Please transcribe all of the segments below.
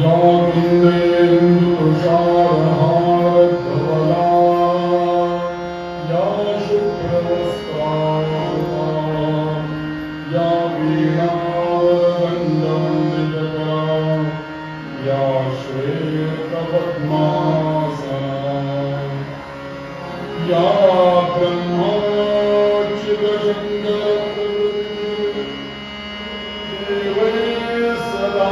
या कुन्देन्दुतुषारहारधवला या शुभ्रवस्त्रावृता या वीणावदण्डमण्डितकरा या श्वेतपद्मासना या ब्रह्मोच्चितशङ्करप्रकृतिः देवै सदा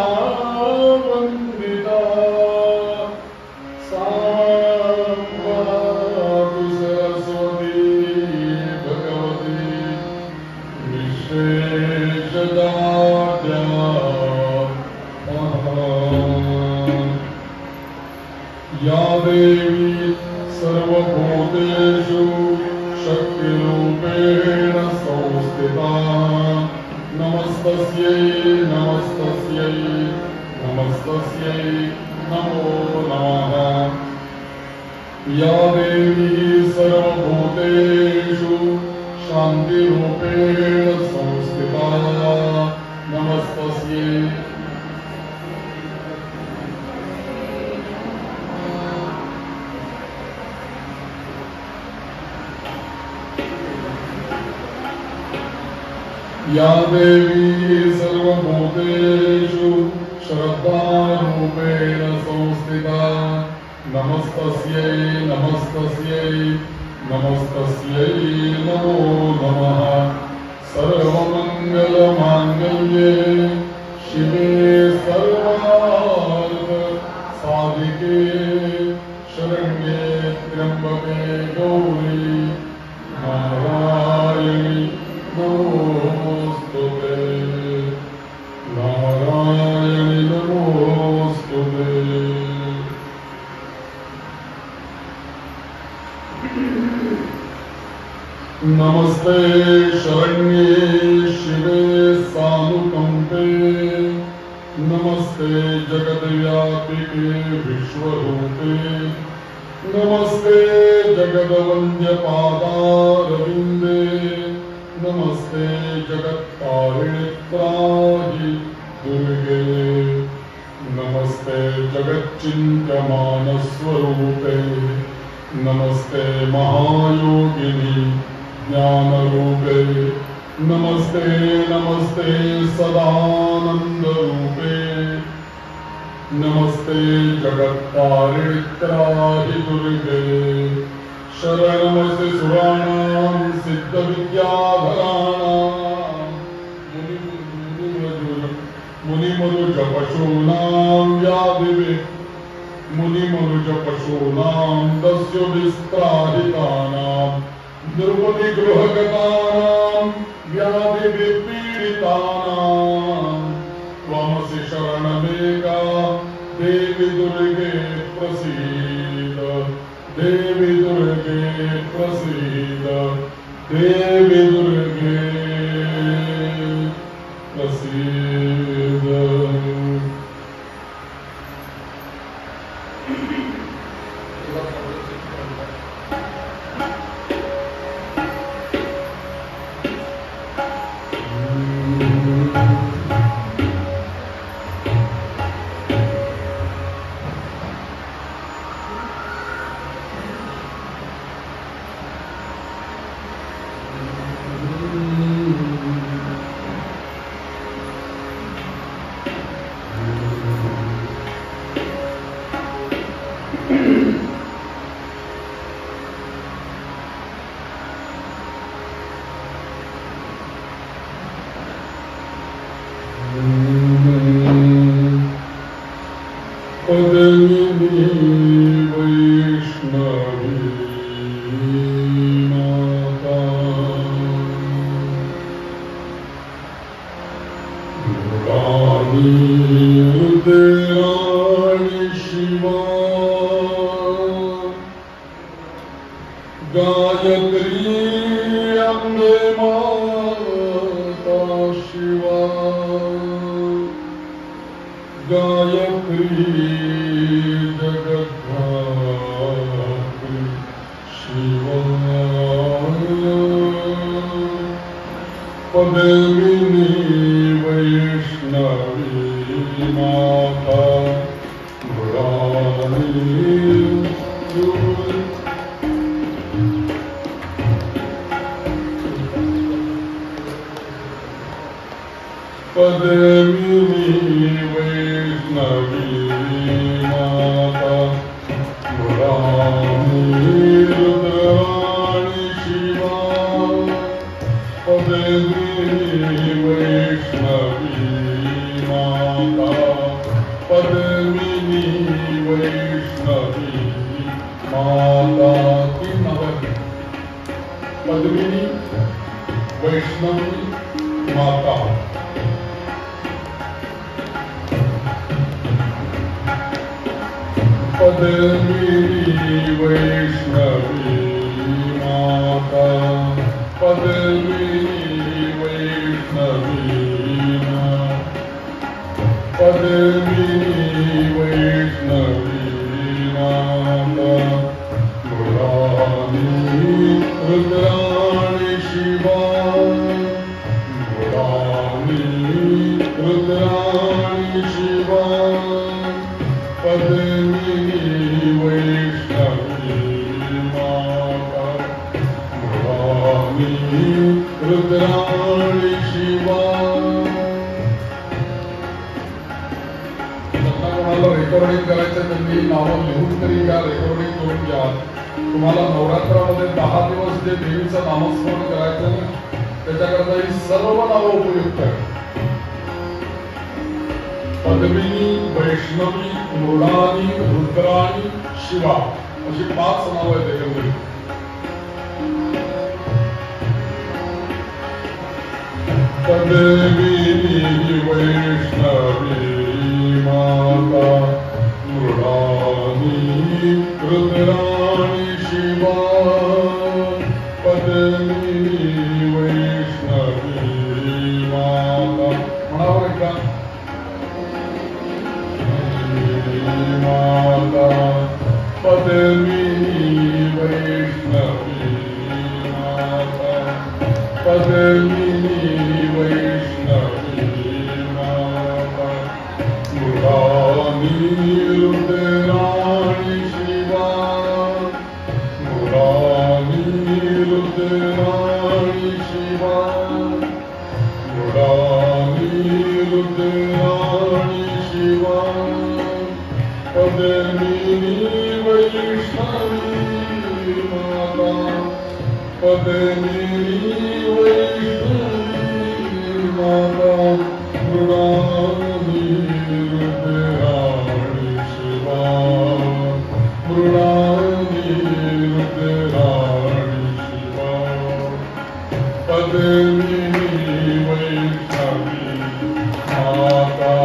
वन्दिता सा पातु सरस्वती भगवती विश्वेशदाद्या या देवी सर्वभूतेषु शक्तिरूपेण संस्थिता नमस्तस्यै नमस्तस्यै नमस्तस्यै नमो नमः या देवी सर्वभूतेषु शान्तिरूपेण संस्थिता नमस्तस्यै या देवी सर्वभूतेषु श्रद्धारूपेण संस्थिता नमस्तस्यै नमस्तस्यै नमस्तस्यै नमो नमः सर्वमङ्गलमाङ्गल्ये शिवे सर्वार्थ साधिके शरण्ये त्र्यम्बके गौरी नारायणी नमोस्तुते नारायणी नमोस्तुते नमस्ते शरण्ये शिवे सानुकंपे नमस्ते जगद्व्यापिके विश्वरूपे नमस्ते जगद्वन्द्यपादारविन्दे नमस्ते जगत्कारिणि त्राहि दुर्गे नमस्ते जगच्चिन्त्यमानस्वरूपे नमस्ते महायोगिनी ज्ञानरूपे नमस्ते नमस्ते सदानन्दरूपे नमस्ते जगत्कारिणि त्राहि दुर्गे शरणमस्ते सुराणां सिद्धविद्याधराणां मुनिमनुजपशूनां मुनिमनुजपशूनां दस्युभिस्त्राहितानां दुर्मतिगृहगतानां व्याधिविपीडितानां त्वमसि शरणमेका देवी दुर्गे प्रसीद देवी दुर्गे प्रसीद देवी दुर्गे प्रसीद पद्मिनी वैष्णवी माता पद्मिनी वैष्णवी माता मुरारी रुद्राणी शिवा पद्मिनी वैष्णवी माता पद्मिनी वैष्णवी माता तीन नाव पद्मिनी वैष्णवी माता पद्मिनी वैष्णवी माता पद्मिनी वैष्णवी पद्मिनी वैष्णवी माता मुरारी रुद्राणी शिवा मुरारी रुद्राणी शिवा पद्मिनी वैष्णवी माता मुरारी रुद्राणी शिवा कोणाला रेकॉर्डिंग करायचं त्यांनी नावं लिहून तरी घ्या रेकॉर्डिंग करून घ्या तुम्हाला नवरात्रामध्ये 10 दिवस जे देवीचं नामस्मरण करायचं त्याच्याकरता ही सर्व नावं उपयुक्त आहेत पद्मिनी वैष्णवी मुरारी रुद्राणी शिवा अशी 5 नावं आहेत एकंदरीत पद्मिनी वैष्णवी माता मुरारी रुद्राणी शिवा पद्मिनी वैष्णवी माता म्हणावं एकदा माता पद्मिनी वैष्णवी माता पद्मिनी वैष्णवी माता मुरारी रुद्राणी शिवा मुरारी रुद्राणी शिवा मुरारी रुद्राणी शिवा पद्मिनी वैष्णवी माता पद्मिनी वैष्णवी माता मृणाली रुद्राणी शिवा मृणाली रुद्राणी शिवा पद्मिनी वैष्णवी माता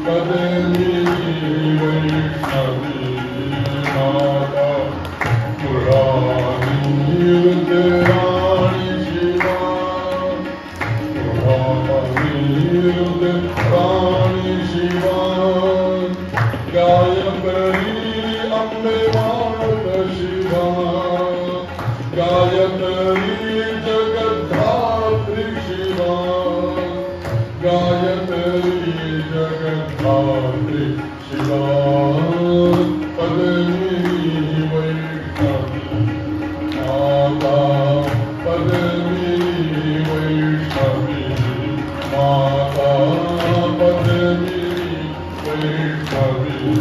पद्मिनी वैष्णवी माता मुरारी रुद्राणी शिवा मुरारी रुद्राणी शिवा गायत्री अम्बे माता शिवा गायत्री जगद्धात्री शिवा गायत्री जगद्धात्री शिवा पद्मिनी वैष्णवी माता पद्मिनी वैष्णवी माता पद्मिनी वैष्णवी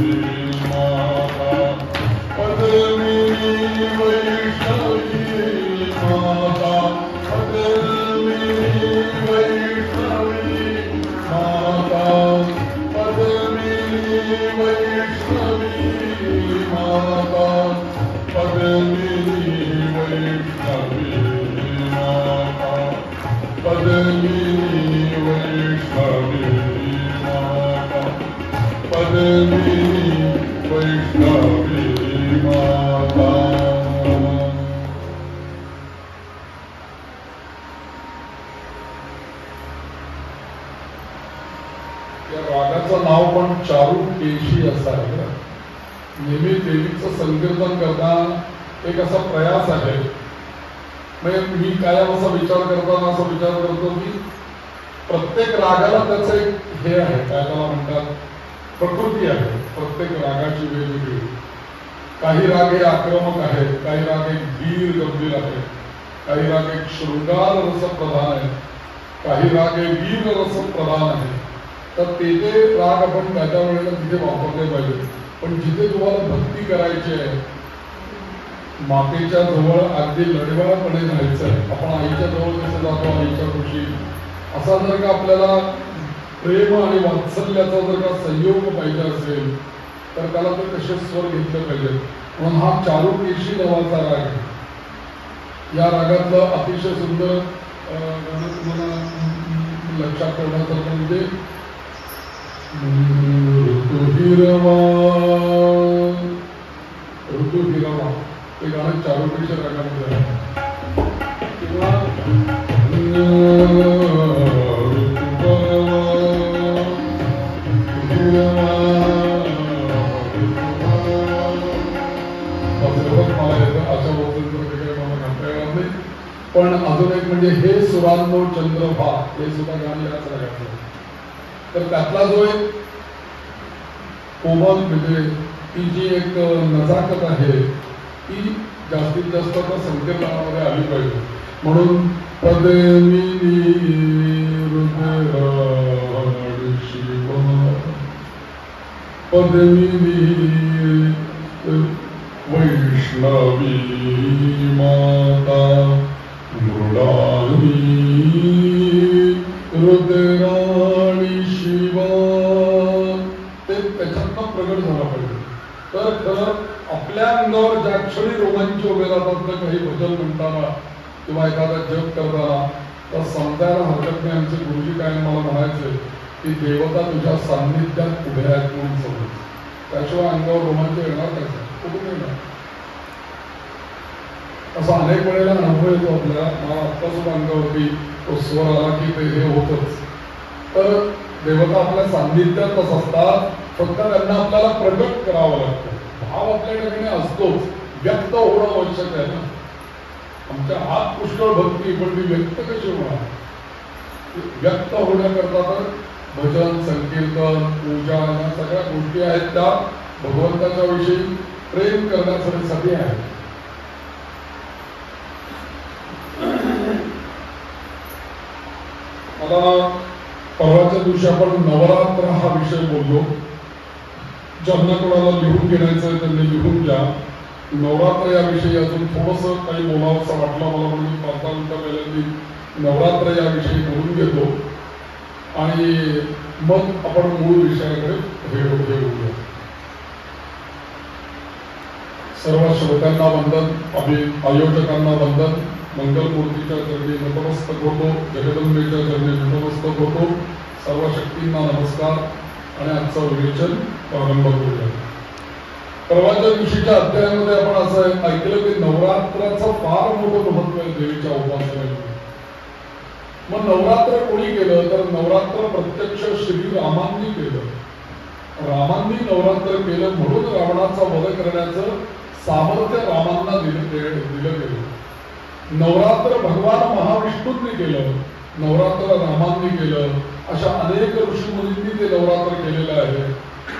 माता पद्मिनी वैष्णवी माता पद्मिनी वैष्णवी माता पद्मिनी वैष्णवी माता पद्मिनी वैष्णवी माता पद्मिनी वैष्णवी माता पद्मिनी वैष्णवी माता या रागाचं नाव पण चारुकेशी असं आहे नेहमी देवीचं संकीर्तन करताना एक असा प्रयास आहे म्हणजे मी कायम असा विचार करताना असा विचार करतो की प्रत्येक रागाला त्याचं एक हे आहे काय त्याला म्हणतात प्रकृती आहे प्रत्येक रागाची वेगवेगळी. काही राग हे आक्रमक आहेत, काही राग एक धीर गंभीर आहेत, काही राग एक शृंगार रस प्रधान आहे, काही राग हे वीर रस प्रधान आहे. तर ते राग आपण त्याच्या वेळेला तिथे वापरले पाहिजे. पण जिथे तुम्हाला भक्ती करायची आहे, मातेच्या जवळ अगदी लढवाळपणे राहायचं आहे. आपण आईच्या जवळ कसं जातो, आईच्या खुशी, असा जर का आपल्याला प्रेम आणि वात्सल्याचा जर का संयोग पाहिजे असेल तर त्याला तर तसे स्वर घेतले पाहिजे. म्हणून हा चारुकेशी नावाचा राग आहे. या रागातलं अतिशय सुंदर तुम्हाला लक्षात ठेवण्याचं म्हणजे ऋतुहिरवा हे गाणं चारुकेशी रागामध्ये आहे. किंवा पण अजून एक म्हणजे हे सुरांनो चंद्रभा हे सुद्धा गाणं याच रागातलं. तर त्यातला जो एक कोमल म्हणजे ती जी एक नजाकत आहे ती जास्तीत जास्त आता संकेतामध्ये आली पाहिजे. म्हणून पदमिनी शिवा पदमिनी वैष्णवी माता मृडाली रुद्राणी शिवा ते त्याच्यातनं प्रगट झाला पाहिजे. तर खरं आपल्या अंगावर ज्या क्षणी रोमांच उभे राहतात काही भजन म्हणताना किंवा एखादा जप करताना तर समजायला हरकत नाही. आमचे गुरुजी काय मला म्हणायचे की देवता तुझ्या सान्निध्यात उभे आहेत म्हणून समज. त्याशिवाय अंगावर रोमांच येणार नाही, कुठून येणार. असा अनेक वेळेला अनुभव येतो आपल्याला. मला आत्ता सुद्धा अंगावरती तो स्वर आला की ते हे होतच. तर देवता आपल्या सान्निध्यातच असतात, फक्त त्यांना आपल्याला प्रगट करावं लागतं. भाव आपल्या ठिकाणी असतोच, व्यक्त होणं आवश्यक आहे ना. आमच्या हात पुष्कळ भक्ती, पण ती व्यक्त कशी होणार. व्यक्त होण्याकरता तर भजन संकीर्तन पूजा या सगळ्या गोष्टी आहेत त्या भगवंताच्या विषयी प्रेम करण्यासाठी आहेत. आता परवाच्या दिवशी आपण नवरात्र हा विषय बोललो. ज्यांना कोणाला लिहून घेण्याचं त्यांनी लिहून घ्या. नवरात्र या विषयी अजून थोडंसं काही बोलावंसं वाटलं मला, म्हणून 5-10 मिनिटं पहिल्यांदी नवरात्र या विषयी बोलून घेतो आणि मग आपण मूळ विषयाकडे घेऊया. सर्व श्रोत्यांना वंदन, आयोजकांना वंदन. मंगलमूर्तीच्या चरणी नतमस्तक होतो, जगदंबेच्या चरणी नतमस्तक होतो. सर्व शक्तींना नमस्कार आणि आजचं विवेचन प्रारंभ करूया. परवाच्या दिवशीच्या अध्यायामध्ये आपण असं ऐकलं की नवरात्राचं फार मोठं महत्व आहे देवीच्या उपासनेमध्ये. मग नवरात्र कोणी केलं तर नवरात्र प्रत्यक्ष श्रीरामांनी केलं. रामांनी नवरात्र केलं म्हणून रावणाचा वध करण्याचं सामर्थ्य रामांना दिलं गेलं. नवरात्र भगवान महाविष्णूंनी केलं, नवरात्र रामांनी केलं. अशा अनेक ऋषीमुनींनी ते नवरात्र केलेलं आहे.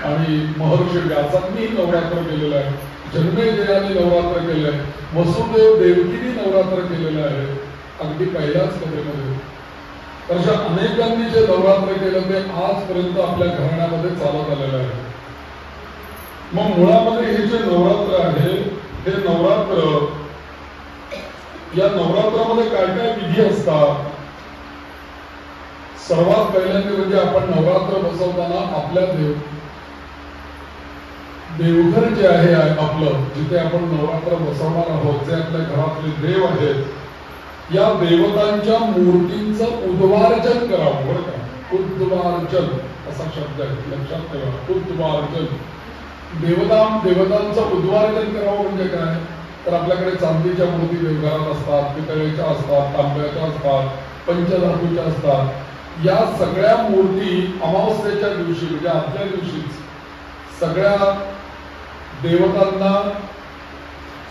आणि महर्षी व्यासांनी नवरात्र केलेलं आहे. जन्मेजयाने नवरात्र केलंय. वसुदेव देवकीने नवरात्र केलेलं आहे अगदी पहिल्याच कथेमध्ये. अशा अनेकांनी जे नवरात्र केलं ते आजपर्यंत आपल्या घराण्यामध्ये चालत आलेलं आहे. मग मुळामध्ये हे जे नवरात्र आहे हे नवरात्र, या नवरात्रामध्ये काय काय विधी असतात. सर्वात पहिल्यांदा म्हणजे आपण नवरात्र बसवताना आपल्या देवघर जे आहे आपलं, जिथे आपण नवरात्र बसवणार आहोत, जे आपल्या घरातले देव आहेत, या देवतांच्या मूर्तींचं उद्वार्जन करावं. बरं का, उद्वार्जन असा शब्द आहे, लक्षात ठेवा. उद्वार्जन, देवतांचं उद्वार्जन करावं म्हणजे काय तर आपल्याकडे चांदीच्या मूर्ती देवघरात असतात, पितळेच्या असतात, तांब्याच्या असतात, पंचधातूच्या असतात. या सगळ्या मूर्ती अमावस्येच्या दिवशी म्हणजे आजच्या दिवशीच सगळ्या देवतांना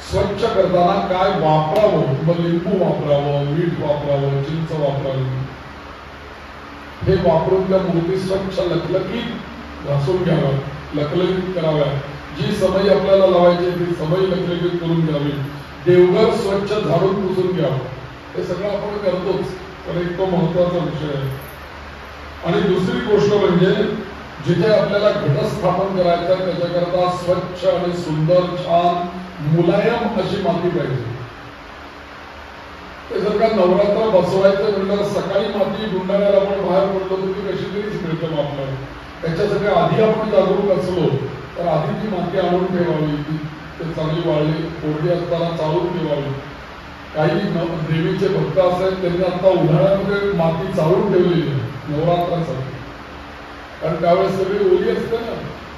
स्वच्छ करताना काय वापरावं, मग लिंबू वापरावं, मीठ वापरावं, चिंच वापरावी, हे वापरून त्या मूर्ती स्वच्छ लखलखीत घासून घ्याव्या, लखलखीत कराव्या, जी समई आपल्याला लावायची ती समई लखलखीत करून घ्यावी, देवघर स्वच्छ झाडून पुसून घ्यावं. हे सगळं आपण करतोच, पण एक तो महत्वाचा विषय आहे. आणि दुसरी गोष्ट म्हणजे जिथे आपल्याला घटस्थापन करायचं त्याच्याकरता स्वच्छ आणि सुंदर छान मुलायम अशी माती पाहिजे. ते जर का नवरात्र बसवायचं म्हणलं सकाळी माती गुंडाळ्याला आपण बाहेर पडलो तर ती कशी तरीच मिळतं मग आपल्याला. त्याच्यासाठी आधी आपण जागरूक असलो तर आधी ती माती आणून ठेवावी, ती चांगली वाळली कोरडी असताना चालून ठेवावी. काही देवीचे भक्त असेल त्यांनी आता उन्हाळ्यामध्ये माती चालून ठेवलेली नवरात्रासाठी, कारण त्यावेळेस सगळी ओली असते ना,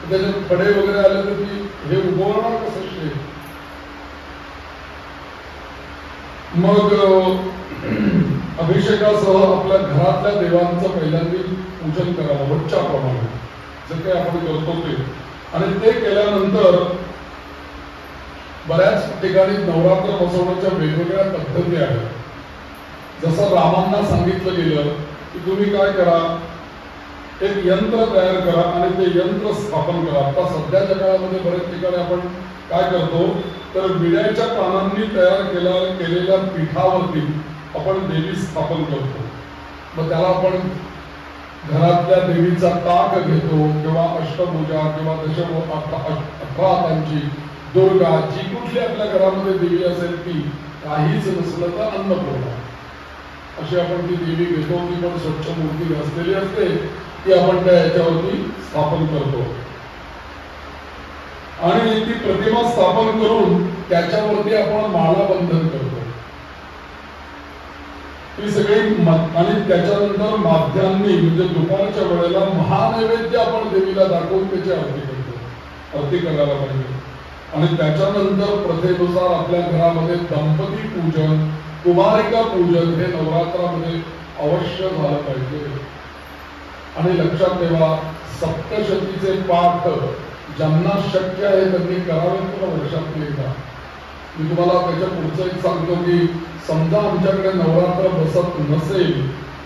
त्याच्यात खडे वगैरे आले तर ती हे उगवणार कसं शे. मग अभिषेकासह आपल्या घरातल्या देवांचं पहिल्यांदा पूजन करावं रोजच्याप्रमाणे जे काही आपण करतो ते. आणि ते केल्यानंतर बऱ्याच ठिकाणी नवरात्र बसवण्याच्या वेगवेगळ्या पद्धती आहेत. जसं रामांना सांगितलं गेलं की तुम्ही काय करा, एक यंत्र तयार करा आणि ते यंत्र स्थापन करा. आता सध्याच्या काळामध्ये बऱ्याच ठिकाणी आपण काय करतो तर विड्याच्या पानांनी तयार केलेल्या पीठावरती आपण देवी स्थापन करतो. मग त्याला आपण घरातल्या देवीचा ताक घेतो किंवा अष्टभुजा किंवा 18 हातांची दुर्गा, जी कुठली आपल्या घरामध्ये देवी असेल ती, काहीच नसलं तर अन्नपूर्णा अशी आपण ती देवी घेतो. ती पण स्वच्छ मूर्ती असलेली असते, ती आपण त्या याच्यावरती स्थापन करतो. आणि ती प्रतिमा स्थापन करून त्याच्यावरती आपण माळा बंधन करतो. ही सगळी आणि त्याच्यानंतर माध्यान्नी म्हणजे दुपारच्या वेळेला महानैवेद्य आपण देवीला दाखवून त्याची आरती करतो. आरती करायला पाहिजे. आणि त्याच्यानंतर प्रथेनुसार आपल्या घरामध्ये दंपती पूजन, कुमारिका पूजन हे नवरात्रामध्ये अवश्य झालं पाहिजे. आणि लक्षात ठेवा, सप्तशतीचे पाठ ज्यांना शक्य आहे त्यांनी करावे किंवा वर्षातून एकदा. मी तुम्हाला त्याच्या पुढचं एक सांगतो की समजा आमच्याकडे नवरात्र बसत नसेल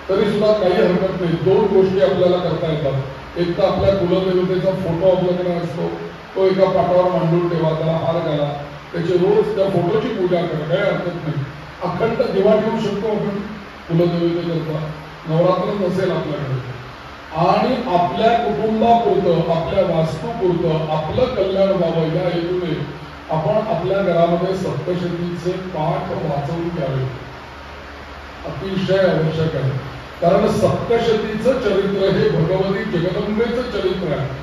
तरी सुद्धा काही हरकत नाही. 2 गोष्टी आपल्याला करता येतात. एक तर आपल्या कुलदेवतेचा फोटो आपल्याकडे असतो, तो एका पाटावर मांडून ठेवा, त्याला हार घाला, त्याची रोज त्या फोटोची पूजा करा, काही हरकत नाही. अखंड दिवा ठेवू शकतो आपण कुलदेवतेकरता, नवरात्र नसेल आपल्याकडे. आणि आपल्या कुटुंबापुरतं, आपल्या वास्तूपुरतं आपलं कल्याण व्हावं या हेतूने आपण आपल्या घरामध्ये सप्तशतीचे पाठ वाचवून घ्यावे, अतिशय आवश्यक आहे. कारण सप्तशतीचं चरित्र हे भगवती जगदंबेचं चरित्र आहे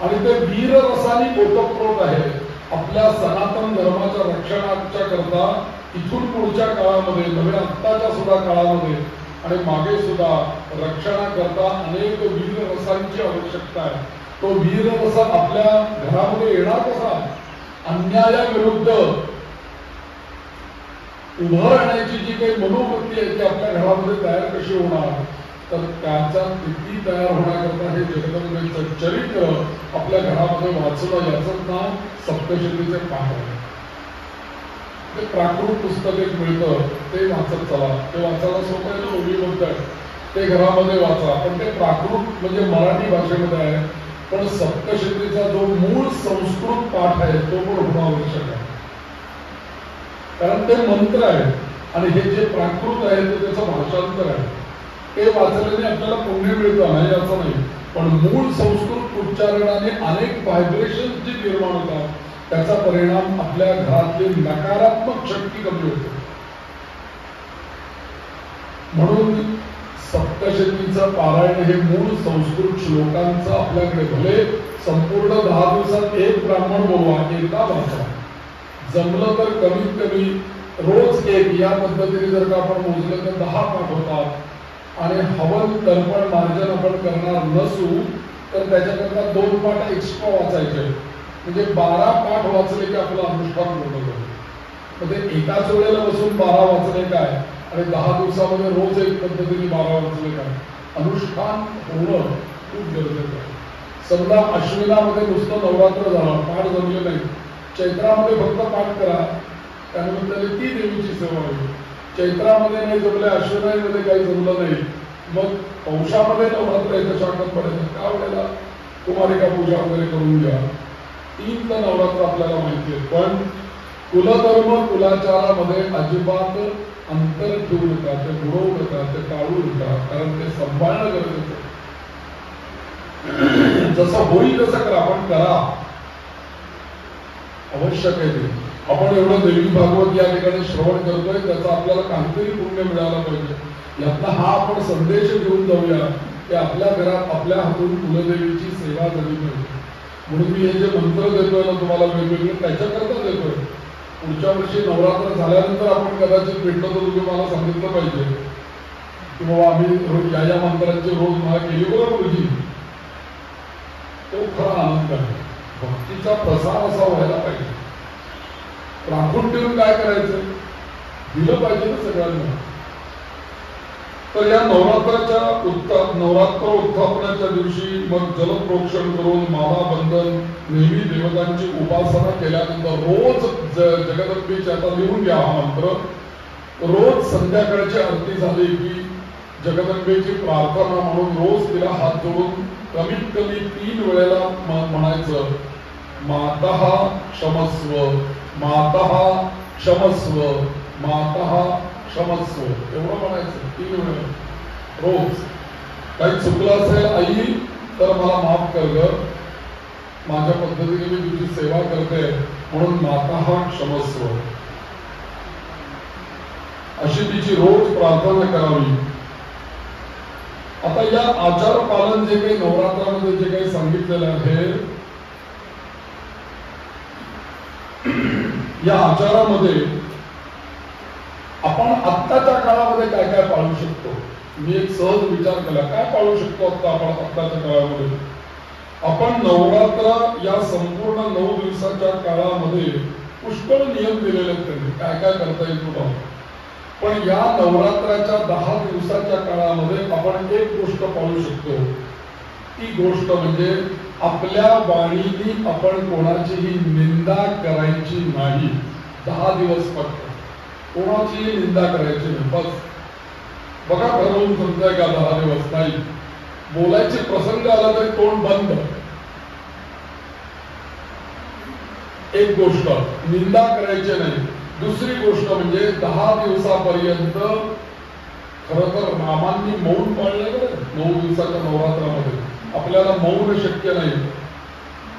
आणि ते वीररसाने ओतप्रोत आहे. आपल्या सनातन धर्माच्या रक्षणाच्या करता इथून पुढच्या काळामध्ये, नव्हे आत्ताच्या सुद्धा काळामध्ये आणि मागे सुद्धा रक्षणाकरता अनेक वीररसांची आवश्यकता आहे. तो वीररस आपल्या घरामध्ये येणार कसा? अन्यायाविरुद्ध उभं राहण्याची जी काही मनोवृत्ती आहे ती आपल्या घरामध्ये तयार कशी होणार, तर त्याचा किती तयार होण्याकरता हे जगदंबेचं चरित्र आपल्या घरामध्ये वाचलं, याचं नाव सप्तशतीचे पाठ आहे. ते प्राकृत पुस्तक एक मिळतं, ते वाचत चला. ते वाचायला सोपं आहे, ओळीबद्ध आहे, ते घरामध्ये वाचा. पण ते प्राकृत म्हणजे मराठी भाषेमध्ये आहे, पण सप्तशतीचा जो मूळ संस्कृत पाठ आहे तो पण होणं आवश्यक आहे. कारण ते मंत्र आहेत आणि हे जे प्राकृत आहे ते त्याचं भाषांतर आहे. ते वाचल्याने आपल्याला पुण्य मिळतं नाही असं नाही, पण मूळ संस्कृत उच्चारणाने अनेक व्हायब्रेशन जे निर्माण होतात त्याचा परिणाम आपल्या घरातली नकारात्मक शक्ती कमी होते. म्हणून सप्तशतीचं पारायण हे मूळ संस्कृत श्लोकांचं आपल्याकडे, भले संपूर्ण 10 दिवसात एक ब्राह्मण बोलवा, एकदा वाचा, जमलं तर कमीत कमी रोज एक, या पद्धतीने जर का आपण मोजलं तर 10 पाठ होतात. आणि हवन तर्पण मार्जन आपण करणार नसू तर त्याच्याकरता 2 पाठ एक्स्ट्रा वाचायचे, म्हणजे 12 पाठ वाचले की आपलं अनुष्ठान पूर्ण होतं. म्हणजे एकाच वेळेला बसून 12 वाचले काय आणि 10 दिवसामध्ये रोज एक पद्धतीने 12 वाचले काय, अनुष्ठान होणं खूप गरजेचं आहे. समजा अश्विनामध्ये नुसतं नवरात्र झालं, पाठ जमले नाही, चैत्रामध्ये फक्त पाठ करा, त्यानिमित्ताने ती देवीची सेवा होईल. चैत्रामध्ये नाही जमले, अश्विनामध्ये काही जमलं नाही, मग पौषामध्ये नवरात्र येतं शाकंभरीचं, त्यावेळेला कुमारिका पूजा वगैरे करून घ्या. 3 तर नवरात्र आपल्याला माहिती आहे. पण कुलधर्म कुलाचारामध्ये अजिबात अंतर ठेवू नका, ते बुडवू नका, ते टाळू नका, कारण ते सांभाळणं गरजेचं आहे. जसं होईल तसं करा, पण करा, आवश्यक आहे ते. आपण एवढं देवी भागवत या ठिकाणी श्रवण करतोय, त्याचा आपल्याला काहीतरी पुण्य मिळालं पाहिजे. यातला हा आपण संदेश घेऊन जाऊया की आपल्या घरात आपल्या हातून कुलदेवीची सेवा झाली पाहिजे. म्हणून मी हे जे मंत्र देतोय ना तुम्हाला वेगवेगळे, त्याच्याकरता देतोय. पुढच्या वर्षी नवरात्र झाल्यानंतर आपण कदाचित भेटलो तर तुम्ही मला सांगितलं पाहिजे की बाबा आम्ही या मंत्रांची रोज मला केली बरं गुरुजी. तो खरा आनंद आहे. भक्तीचा प्रसार असा व्हायला पाहिजे. राखून ठेवून काय करायचं, दिलं पाहिजे ना सगळ्यांना. तर या नवरात्र उत्थापनाच्या दिवशी मग जलप्रोक्षण करून मालाबंधन, नेहमी देवतांची उपासना केल्यानंतर रोज जगदंबेची, आता लिहून घ्या हा मंत्र, रोज संध्याकाळची आरती झाली की जगदंबेची प्रार्थना म्हणून रोज तिला हात जोडून कमीत कमी 3 वेळेला म्हणायचं, मातः क्षमस्व, मातः क्षमस्व, मातः क्षमस्व, एवढं म्हणायचं 3 वेळा रोज. काही चुकलं असेल आई तर मला माफ कर ग, माझ्या पद्धतीने मी तुझी सेवा करते म्हणून मातः क्षमस्व, अशी तिची रोज प्रार्थना करावी. आता या आचार पालन जे काही नवरात्रामध्ये जे काही सांगितलेलं आहे, या आचारामध्ये आपण आत्ताच्या काळामध्ये काय काय पाळू शकतो. मी एक सहज विचार केला, काय पाळू शकतो आता आपण आत्ताच्या काळामध्ये. आपण नवरात्र या संपूर्ण 9 दिवसाच्या काळामध्ये पुष्कळ नियम दिलेले आहेत त्यांनी, काय काय करता येईल तुला. पण या नवरात्राच्या 10 दिवसाच्या काळामध्ये आपण एक गोष्ट पाळू शकतो. ती गोष्ट म्हणजे आपल्या वाणीने आपण कोणाचीही निंदा करायची नाही. 10 दिवस फक्त कोणाचीही निंदा करायची नाही. बस बघा, ठरवून समजाय का 10 दिवस नाही बोलायचे. प्रसंग आला तरी तोंड बंद. एक गोष्ट, निंदा करायची नाही. दुसरी गोष्ट म्हणजे 10 दिवसापर्यंत खरं तर रामांनी मौन पाळलं बरं. 9 दिवसाच्या नवरात्रामध्ये आपल्याला मौन शक्य नाही,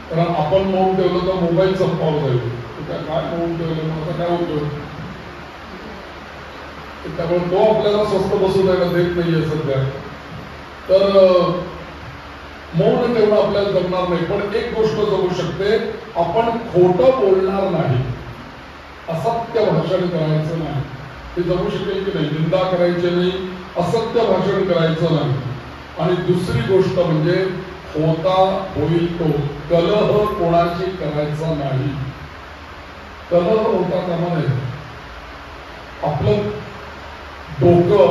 कारण आपण मौन ठेवलं तर मोबाईल संपावर जाईल. काय मौन ठेवलं माझा काय होतो, त्यामुळे तो आपल्याला स्वस्त बसू द्यायला देत नाहीये सध्या. तर मौन ठेवणं आपल्याला जमणार नाही. पण एक गोष्ट जमू शकते, आपण खोटं बोलणार नाही, असत्य भाषण करायचं नाही. ते जमू शकेल की नाही. निंदा करायची नाही, असत्य भाषण करायचं नाही. आणि दुसरी गोष्ट म्हणजे होता होईल तो कलह कोणाची करायचा नाही. कलह होता कामा नये. आपलं डोकं,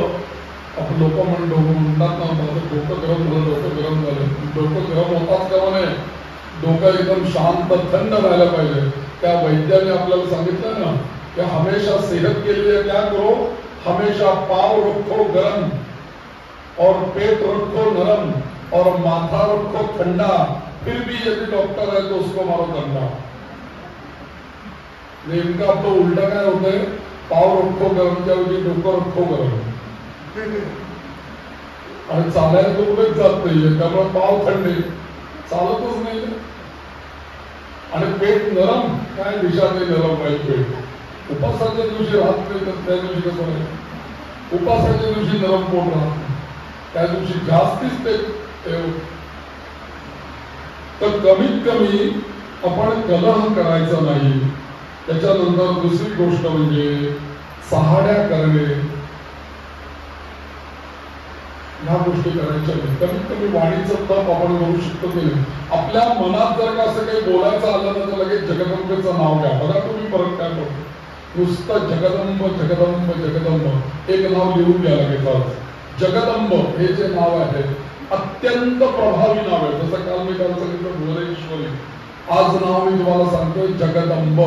आपण लोक म्हणतात ना, डोकं गरम झालं, डोकं गरम झालं. डोकं गरम होताच कामा नये. डोकं एकदम शांत थंड राहायला पाहिजे. त्या वैद्याने आपल्याला सांगितलं ना कि हमेशा सेहत के लिए क्या करो, हमेशा पाव रखो गरम और पेट रखो नरम और माथा रखो ठंडा, फिर भी यदि डॉक्टर है तो उसको मारो ठंडा. नेमकं आपलं उलट काय होतंय, पाव रखो गरम त्याऐवजी डोकं रखो गरम. आणि चालायला तो कुठेच जात नाहीये, त्यामुळे पाव थंडे चालतच नाही. आणि पेट नरम, काय दिशा नाही नरम पाहिजे पेट. उपासाच्या दिवशी राहत नाही, तर त्या दिवशी कसं आहे, उपासाच्या दिवशी नरम पोट राहत नाही, त्या दिवशी जास्तीच ते. तर कमीत कमी आपण कलह करायचा नाही. त्याच्यानंतर दुसरी गोष्ट म्हणजे सहाड्या करणे, ह्या गोष्टी करायच्या नाही. कमीत कमी वाणीचं तप आपण करू शकतो की नाही. आपल्या मनात जर का असं काही बोलायचं आलं ना तर लगेच जगदंबेचं नाव घ्या. बघा तुम्ही परत काय करतो, नुसतं जगदंब जगदंब जगदंब एक नाव लिहून घ्या लगेच. जगदंब हे जे नाव आहे अत्यंत प्रभावी नाव आहे. जसं काल मी काल सांगितलं भुवनेश्वरी, आज नाव मी तुम्हाला सांगतोय जगदंब.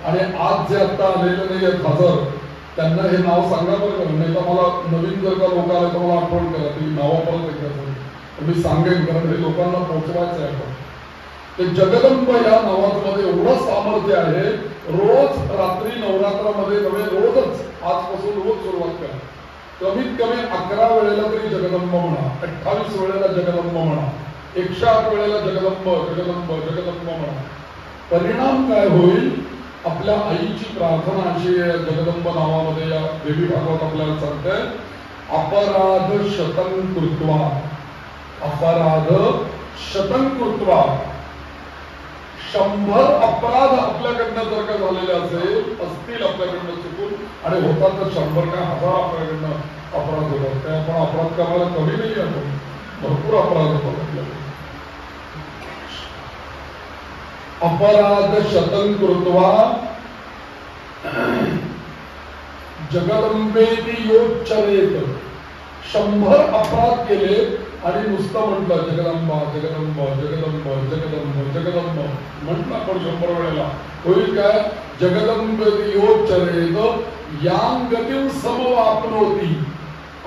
आणि आज जे आता आलेले नाही आहेत हजर, त्यांना हे नाव सांगा बरं. नाही तर मला नवीन जर का लोक आले तर मला आठवण करा ती नावं परत एकदा. मी सांगेन, कारण हे लोकांना पोहोचवायचं आहे. आपण ते जगदंब या नावामध्ये एवढं सामर्थ्य आहे. रोज रात्री नवरात्रामध्ये नव्हे, रोजच आजपासून रोज सुरुवात करा. कमीत कमी 11 वेळेला तरी जगदंब म्हणा, 28 वेळेला जगदंब म्हणा, 108 वेळेला जगदंब जगदंब जगदंब म्हणा. परिणाम काय होईल? आपल्या आईची प्रार्थना अशी जगदंब नावामध्ये या देवी भागवत आपल्याला सांगते, अपराध शतं कृत्वा, अपराध शतं कृत्वा. 100 अपराध आपल्याकडनं जर का झालेले असतील आपल्याकडनं चुकून, आणि होतात तर 100 काय 1000 आपल्याकडनं अपराध होतात. त्या आपण अपराध करायला कमी नाही, आपण भरपूर अपराध होतात आपल्याकडे. अपराध शतं कृत्वा जगदंबेति योच्चरेत. 100 अपराध केले आणि नुसतं म्हटलं जगदंबा जगदंब जगदंब जगदंब जगदंब म्हटलं आपण 100 वेळेला, होईल काय? जगदंबेति योच्चरेत यां गतिं समवाप्नोति.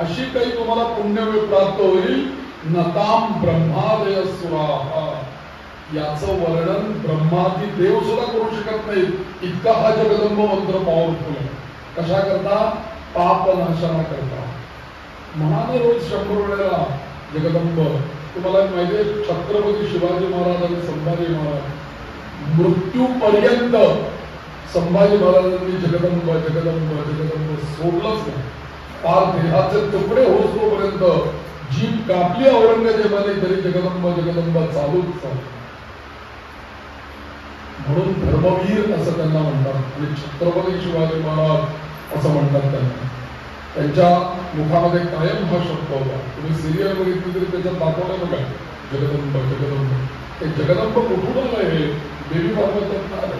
अशी काही तुम्हाला पुण्य प्राप्त होईल. नताम ब्रह्मादय सुराः. याचं वर्णन ब्रह्मादी देव सुद्धा करू शकत नाही, इतका हा जगदंब मंत्र पॉवरफुल आहे. कशा करता? पापनाशना करता. म्हणाने रोज 100 वेळेला जगदंब. तुम्हाला माहिती आहे, छत्रपती शिवाजी महाराज आणि संभाजी महाराज मृत्यूपर्यंत संभाजी महाराजांनी जगदंब जगदंब जगदंब सोडलंच नाही. फार देहाचे तुकडे होतोपर्यंत जीभ कापली औरंगजेबाने तरी जगदंब जगदंब चालूच चालू. म्हणून धर्मवीर असं त्यांना म्हणतात, आणि छत्रपती शिवाजी महाराज असं म्हणतात त्यांना. त्यांच्या मुखामध्ये कायम हा शब्द होता. तुम्ही सिरियल बघितली तरी त्याच्यात दाखवलं बघा, जगदंब जगदंब. हे जगदंब कुठून आलं? हे देवी भागवतात आलं.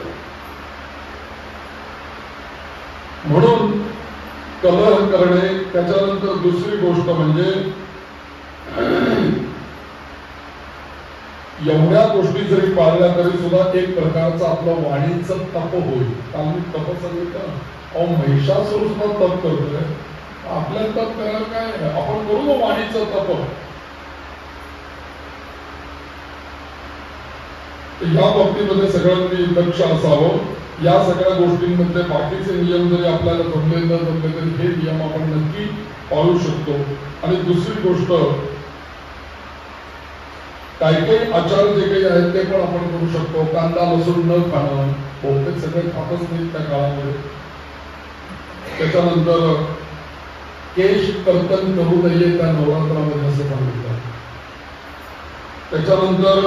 म्हणून कलह करणे. त्याच्यानंतर दुसरी गोष्ट म्हणजे एवढ्या गोष्टी जरी पाळल्या तरी सुद्धा एक प्रकारचं आपलं वाणीचं तप होईल. काल मी तप सांगितलं, अहो महिषासुर सुद्धा तप करतोय. आपल्या तप करायला काय? आपण करू ना वाणीचं तप. या बाबतीमध्ये सगळ्यांनी दक्ष असावं. या सगळ्या गोष्टींमध्ये बाकीचे नियम जरी आपल्याला जमले न जमले तरी हे नियम आपण नक्की पाळू शकतो. आणि दुसरी गोष्ट, काही काही आचार जे काही आहेत ते पण आपण करू शकतो. कांदा लसूण न खाणं, बहुतेक सगळे खातच नाहीत त्या काळामध्ये. त्याच्यानंतर केश कर्तन करू नये त्या नवरात्रामध्ये असं सांगितलं. त्याच्यानंतर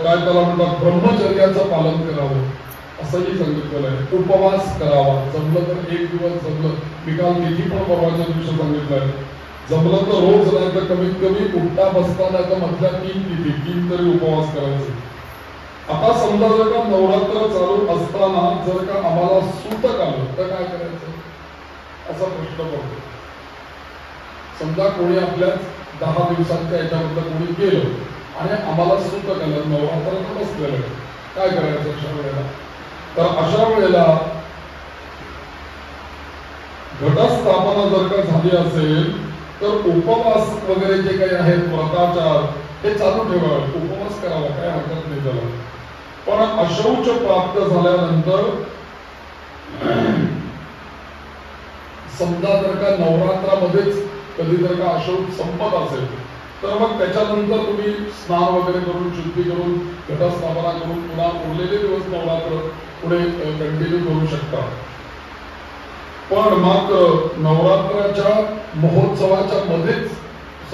काय त्याला म्हणतात, ब्रह्मचर्याचं पालन करावं असंही सांगितलेलं आहे. उपवास करावा, जमलं तर 1 दिवस, जमलं मी काल तिथी पण परवाच्या दिवशी सांगितलंय, जमलं तर रोज नाही तर कमीत कमी उठता बसता नाही तर मधल्या 3 तरी उपवास करायचे. आता समजा जर का नवरात्र चालू असताना जर का आम्हाला सूतक आलं तर काय करायचं असा प्रश्न पडतो. समजा कोणी आपल्या 10 दिवसांच्या याच्याबद्दल कोणी गेलं आणि आम्हाला सूतक आलं, नवरात्र बसलेलं, काय करायचं अशा वेळेला? तर अशा वेळेला घटस्थापना जर का झाली असेल तर उपवास वगैरे जे काही आहेत व्रताचार हे चालू ठेवावे, उपवास करावा, काय हरकत नाही त्याला. पण अशौच प्राप्त झाल्यानंतर समजा जर का नवरात्रामध्येच कधी जर का अशौच संपत असेल तर मग त्याच्यानंतर तुम्ही स्नान वगैरे करून शुद्धी करून घटस्थापना करून पुन्हा उरलेले दिवस नवरात्र पुढे कंटिन्यू करू शकता. पण मात्र नवरात्राच्या महोत्सवाच्या मध्येच,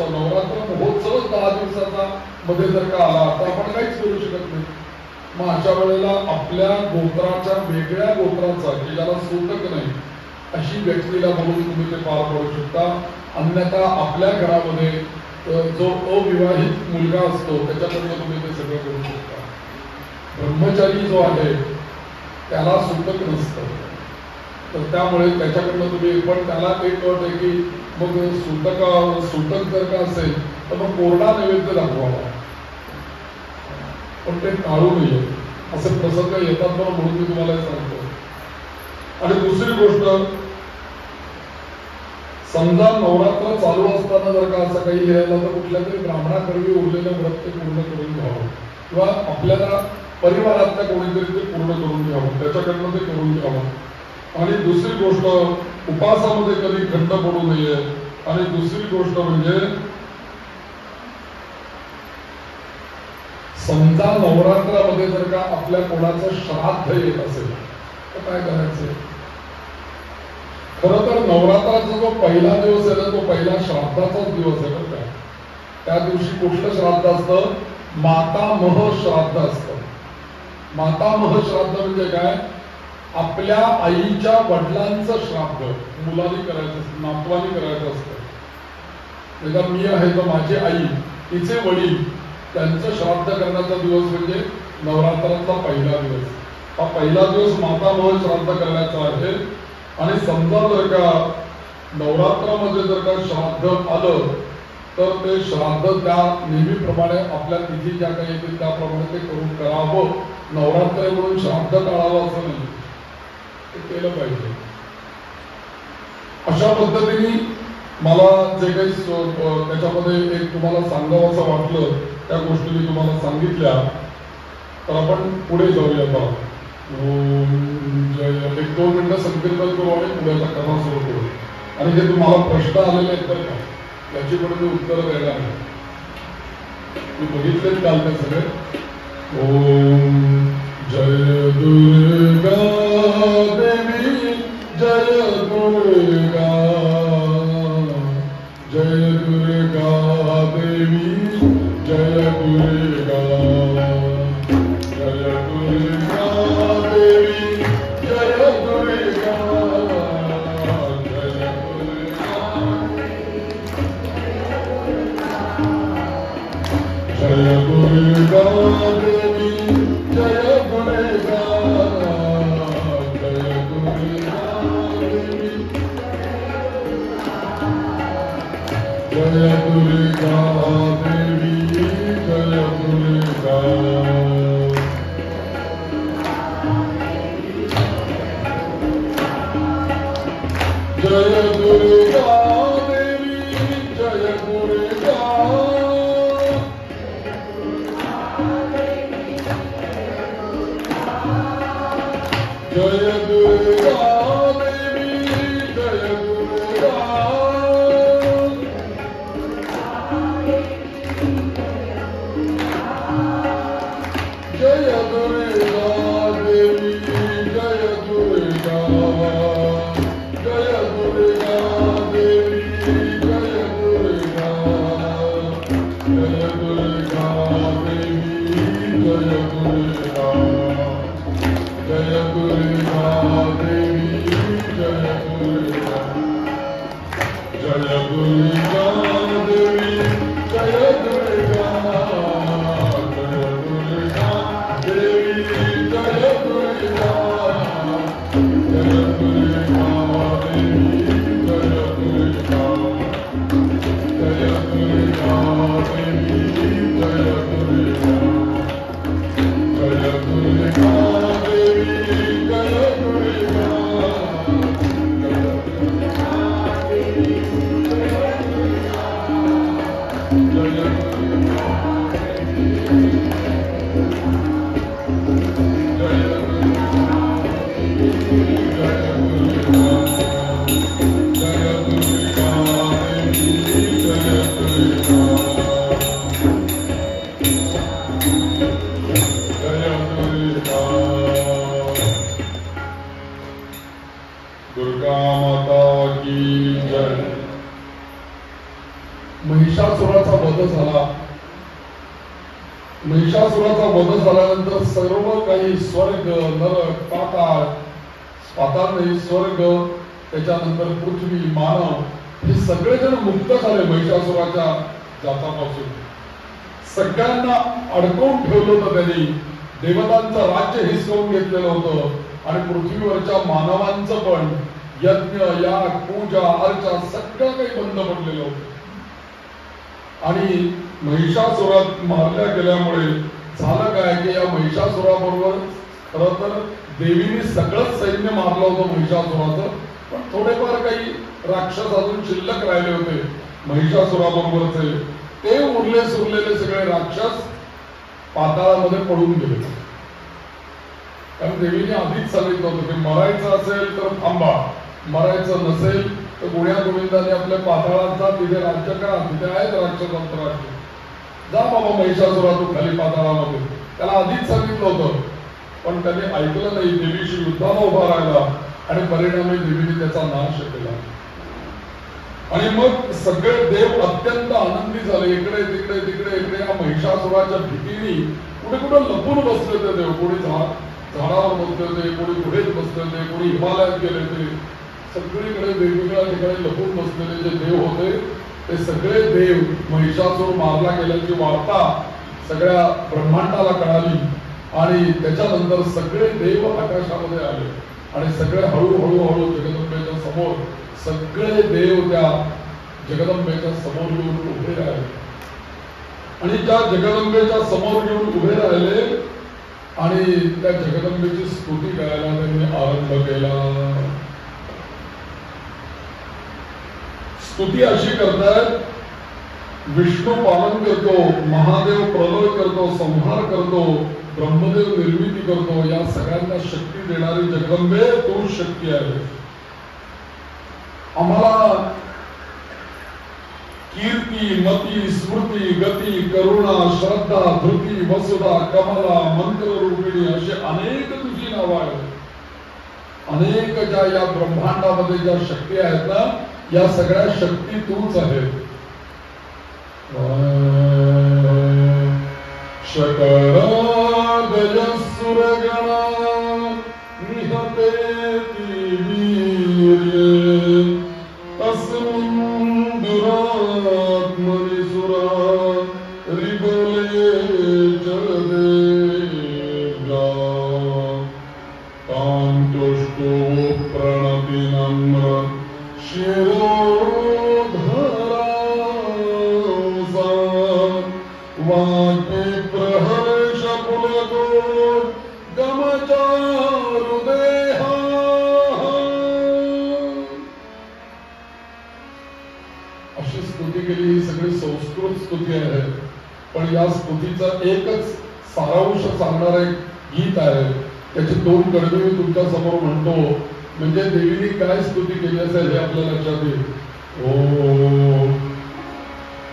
नवरात्र महोत्सव 10 दिवसाचा मध्ये जर का आला तर आपण काहीच करू शकत नाही. मग अशा वेळेला आपल्या गोत्राच्या वेगळ्या गोत्राचा की ज्याला सूतक नाही अशी व्यक्तीला बोलून तुम्ही ते पार पडू शकता. अन्यथा आपल्या घरामध्ये जो अविवाहित मुलगा असतो त्याच्याकडनं तुम्ही ते सगळं करू शकता. ब्रह्मचारी जो आहे त्याला सूतक नसतं, तर त्यामुळे त्याच्याकडनं तुम्ही, पण त्याला एक अट आहे की मग सूतक जर का असेल तर मग कोरडा नैवेद्य दाखवावा, पण ते टाळू नये. असे प्रसंग येतात ना, म्हणून मी तुम्हाला सांगतो. आणि दुसरी गोष्ट, समजा नवरात्र चालू असताना जर का असं काही लिहायला तर कुठल्या तरी ब्राह्मणाकरवी उरलेलं व्रत ते पूर्ण करून घ्यावं किंवा आपल्याला परिवारातल्या कोणीतरी ते पूर्ण करून घ्यावं, त्याच्याकडनं ते करून घ्यावं. आणि दुसरी गोष्ट, उपासामध्ये कधी खंड पडू नये. आणि दुसरी गोष्ट म्हणजे समजा नवरात्रामध्ये जर का आपल्या कोणाचं श्राद्ध येत असेल तर काय करायचं? खरं तर नवरात्राचा जो पहिला दिवस आहे ना तो पहिला श्राद्धाचाच दिवस आहे बरं का. त्या दिवशी कुठलं श्राद्ध असतं? मातामह श्राद्ध असतं. मातामह श्राद्ध म्हणजे काय? आपल्या आईच्या वडिलांचं श्राद्ध मुलांनी करायचं असतं, नातवानी करायचं असतं. म्हणजे मी आहे तर माझी आई, तिचे वडील, त्यांचं श्राद्ध करण्याचा दिवस म्हणजे नवरात्रातला पहिला दिवस. हा पहिला दिवस मातामह श्राद्ध करण्याचा आहे. आणि समजा जर का नवरात्रामध्ये जर का श्राद्ध आलं तर ते श्राद्ध त्या नेहमीप्रमाणे आपल्या तिथी ज्या काही येतील त्याप्रमाणे ते करून करावं. नवरात्र म्हणून श्राद्ध टाळावं असं नाही, ते केलं पाहिजे. अशा पद्धतीने मला जे काही त्याच्यामध्ये एक तुम्हाला सांगावं असं वाटलं त्या गोष्टी मी तुम्हाला सांगितल्या. तर आपण पुढे जाऊया. आता एक 2 मिनिटं संकीर्तन करू आणि पुढ्याचा कथा सुरू करू. आणि जे तुम्हाला प्रश्न आलेले आहेत तर का याची पण मी उत्तर द्यायला नाही. मी बघितलेच काल ते सगळे. ओम जय दुर्गा देवी जय दुर्गा, जय दुर्गा देवी जय दुर्गा, जय दुर्गा देवी जय दुर्गा, जय दुर्गा, जय दुर्गा देवी जय दुर्गा, जय दुर्गा देवी जय दुर्गा देवी जय दुर्गा, जय दुर्गा देवी जय दुर्गा, जय दुर्गा देवी जय दुर्गा, जय दुर्गा देवी जय दुर्गा, जय दुर्गा देवी जय दुर्गा, जय दुर्गा देवी जय दुर्गा, जय दुर्गा देवी जय दुर्गा, जय दुर्गा देवी जय दुर्गा, जय दुर्गा देवी जय दुर्गा, जय दुर्गा देवी जय दुर्गा, जय दुर्गा देवी जय दुर्गा, जय दुर्गा देवी जय दुर्गा, दुर्गा माता की जय. महिषासुराचा वध झाला. महिषासुराचा वध झाल्यानंतर सर्व काही स्वर्ग, नरक, पाताळ, पाताळ नाही स्वर्ग, त्याच्यानंतर पृथ्वी, मानव हे सगळेजण मुक्त झाले महिषासुराच्या जाचापासून. सगळ्यांना अडकवून ठेवलं होतं त्यांनी. देवतांचं राज्य हिसकावून घेतलेलं होतं आणि पृथ्वीवरच्या मानवांचं पण यज्ञ, याग, पूजा, अर्चा सगळं काही बंद पडलेलं होतं. आणि महिषासुरात मारल्या गेल्यामुळे झालं काय की या महिषासुराबरोबर खरं तर देवीने सगळंच सैन्य मारलं होतं महिषासुराचं. पण थोडेफार काही राक्षस अजून शिल्लक राहिले होते महिषासुराबरोबरचे, ते उरले सुरलेले सगळे राक्षस पाताळामध्ये पडून गेले. कारण देवीने आधीच सांगितलं होतं की मरायचं असेल तर थांबा, मरायचं नसेल तर गुण्या गोविंदाने आपल्या पाताळात जा, तिथे राज्य करा, तिथे आहेत राक्षसांचं राज्य, जा बाबा महिषासुरा तू खाली पाताळामध्ये. त्याला आधीच सांगितलं होतं, पण त्याने ऐकलं नाही. देवीशी युद्धाला उभा राहिला आणि परिणामी देवीने त्याचा नाश केला. आणि मग सगळे देव अत्यंत आनंदी झाले. इकडे तिकडे तिकडे इकडे या महिषासुराच्या भीतीने कुठे कुठे लपून बसले ते देव. कोणी झाडावर बसले होते, कोणी गुहेत बसले होते, कोणी हिमालयात गेले होते. सगळीकडे वेगवेगळ्या ठिकाणी लपून बसलेले जे देव होते ते सगळे देव महिषासुर मारला गेल्याची वार्ता सगळ्या ब्रह्मांडाला कळाली. आणि त्याच्यानंतर सगळे देव आकाशामध्ये आले आणि सगळे हळूहळू जगदंबेच्या समोर सगळे देव त्या जगदंबेच्या समोर येऊन उभे राहिले. आणि त्या जगदंबेच्या समोर येऊन उभे राहिले आणि त्या जगदंबेची स्तुती करायला त्यांनी आरंभ केला. स्तुती अशी करतात, विष्णू पालन करतो, महादेव प्रलय करतो, संहार करतो, ब्रह्मदेव निर्मिती करतो, या सगळ्यांना शक्ती देणारी जगदंबे तू शक्ती आहे. आम्हाला कीर्ती, मती, स्मृती, गती, करुणा, श्रद्धा, धृती, वसुधा, कमला, मंत्र रूपिणी असे अनेक तुझी नावं आहेत. अनेक ज्या या ब्रह्मांडामध्ये ज्या शक्ती आहेत ना, या सगळ्या शक्ती तूच आहेत. शकरा गज सुरगणा निहते तस्मिन् दुरात्मनि सुरा रिबले जलदेव्या तान्तुष्टो प्रणति नम्र शिरोधरा वाक्ये प्रहर्ष पुलको गमचारुदेहा. अशी स्तुती केली. ही सगळी संस्कृत स्तुती आहे, पण या स्तुतीचा एकच सारांश सांगणार एक गीत आहे. त्याची दोन कडवी मी तुमच्या समोर म्हणतो, म्हणजे देवीने काय स्तुती केली असेल हे आपल्या लक्षात येईल. ओ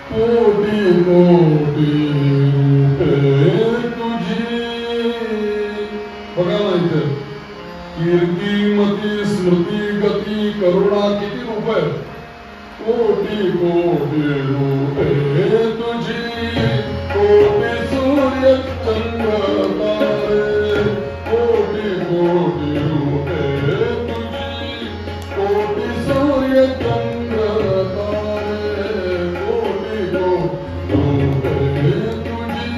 कोटी कोटी रूपे तुझी, बघा माहिती, कीर्ती, मती, स्मृती, गती, करुणा, किती रूप आहेत. कोटी कोटी रूपे तुझी, कोटी सूर्य चंद्र तारे, कोटी कोटी रूपे तुझी, कोटी सूर्य चंद्र तारे, कोटी कोटी रूपे तुझी,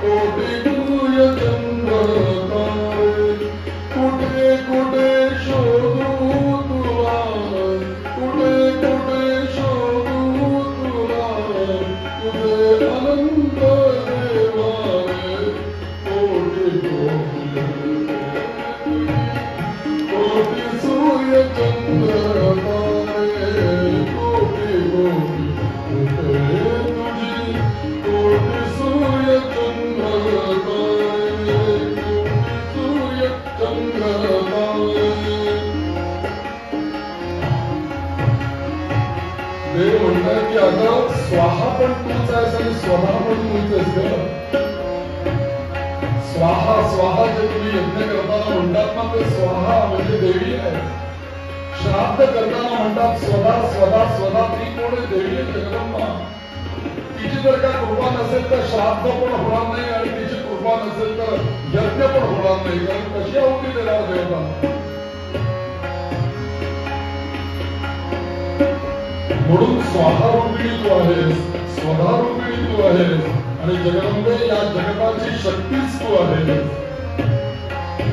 कोटी सूर्य चंद्र तारे. कुठे कुठे शोधू तुला, कुठे कुठे शोधू तुला, तुझे अनंत देवारे. कोटी कोटी कोटी सूर्य चंद्र तारे, कोटी कोटी रूपे तुझी, कोटी सूर्य चंद्र तारे, कोटी सूर्य चंद्र तारे. देव म्हणतात की आता स्वाहा पण तूच आहेस आणि स्वधा पण तूच आहेस ग. स्वाहा स्वाहा जे तुम्ही यज्ञ करताना म्हणतात ना, ते स्वाहा म्हणजे देवी आहे. श्राद्ध करताना म्हणतात स्वधा स्वधा स्वधा, ती कोण आहे? देवी आहे, जगदंबा. तिची जर का कृपा नसेल तर श्राद्ध पण होणार नाही आणि तिची कृपा नसेल तर यज्ञ पण होणार नाही. कारण कशी आहुती देणार देवता? म्हणून स्वाहारूपिणी तू आहेस, स्वधारूपिणी तू आहेस आणि जगदंबे या जगताची शक्तीच तू आहेस.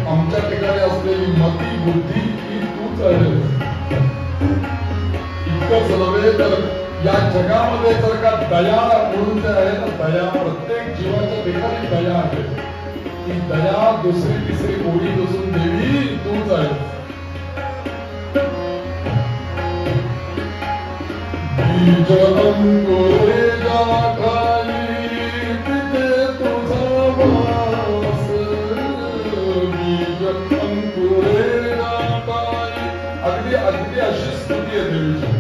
आमच्या ठिकाणी असलेली मती, बुद्धी ही तूच आहेस. इतकंच नव्हे तर या जगामध्ये जर का दया म्हणून जे आहे ना, दया प्रत्येक जीवाच्या ठिकाणी दया आहे. ती दया दुसरी तिसरी कोणी नसून देवी तूच आहेस. बीज अंकुरेगा खाली तिथे तुझा वास, बीज अंकुरेगा खाली. अगदी अगदी अशी स्तुती आहे देवीची.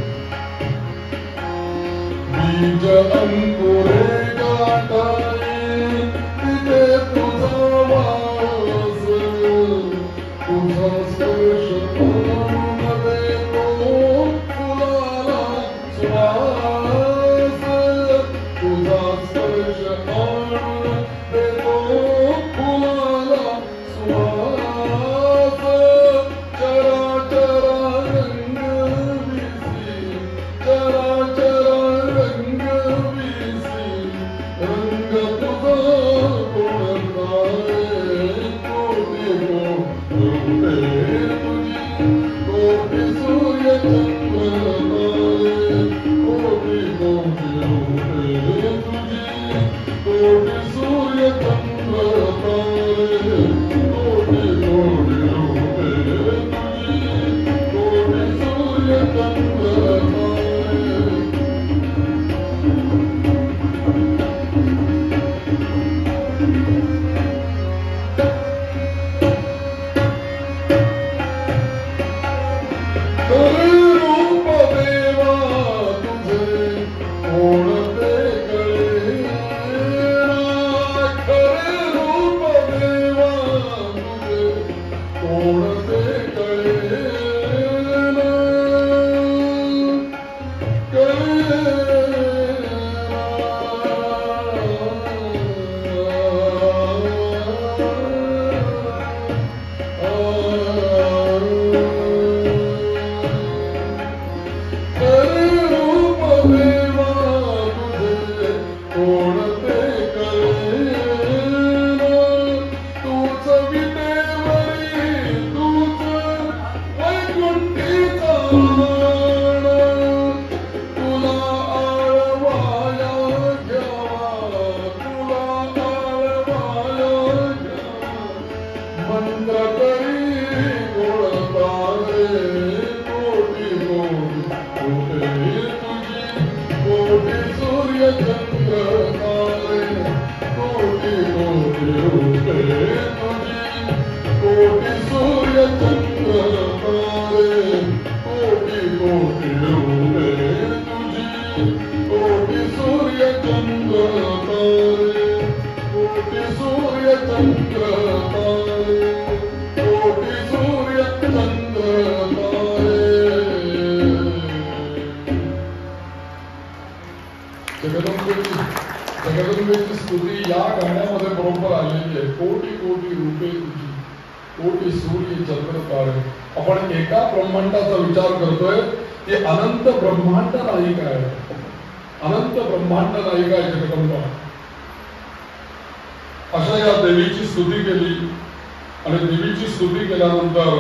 बीज अंकुरेगा खाली तिथे तुझा वास, तुझा स्पर्श जगदंबेची स्तुती या गाण्यामध्ये बरोबर आलेली आहे. कोटी कोटी रूपे तुझी, कोटी सूर्य चंद्र तारे. आपण एका ब्रह्मांडाचा विचार करतोय ती अनंत ब्रह्मांड नायिका आहे. अनंत ब्रह्मांड नायिका आहे जगदंबा. अशा या देवीची स्तुती केली आणि देवीची स्तुती केल्यानंतर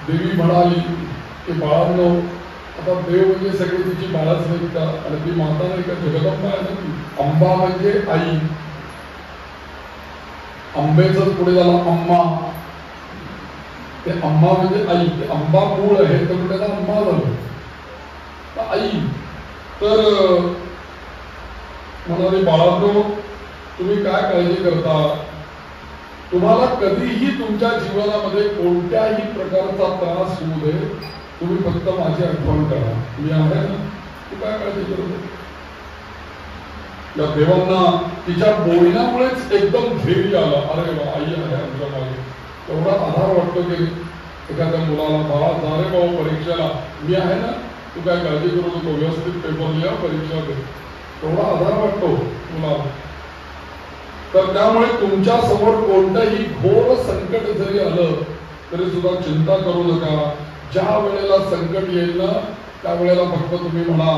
देवी म्हणाली की बाळांनो, आता देव म्हणजे सगळे तिची बाळच नाहीत का? आणि ती माता नाही का, जगदंबा आहे ना ती. अंबा म्हणजे आई, अंबेच पुढे झाला अम्मा. ते अम्मा म्हणजे आई. ते अंबा मूळ आहे तर त्याचा अम्मा झालं आई. तर म्हणाले बाळांनो, तुम्ही काय काळजी करता? तुम्हाला कधीही तुमच्या जीवनामध्ये कोणत्याही प्रकारचा त्रास होऊ दे, तुम्ही फक्त माझी आठवण करा. मी आहे ना, तू काय काळजी करतो? या देवांना तिच्या बोलण्यामुळेच एकदम धैर्य आला. अरे वा, आई आहे आमच्या मागे. तेवढा आधार वाटतो की एखाद्या मुलाला, बाळा जा रे भाऊ परीक्षेला, मी आहे ना, तू काय काळजी करू नको, व्यवस्थित पेपर लिहा, परीक्षा दे. तेवढा आधार वाटतो मुलाला. तर त्यामुळे तुमच्या समोर कोणतंही घोर संकट जरी आलं तरी सुद्धा चिंता करू नका. ज्या वेळेला संकट येईल ना, त्यावेळेला फक्त तुम्ही म्हणा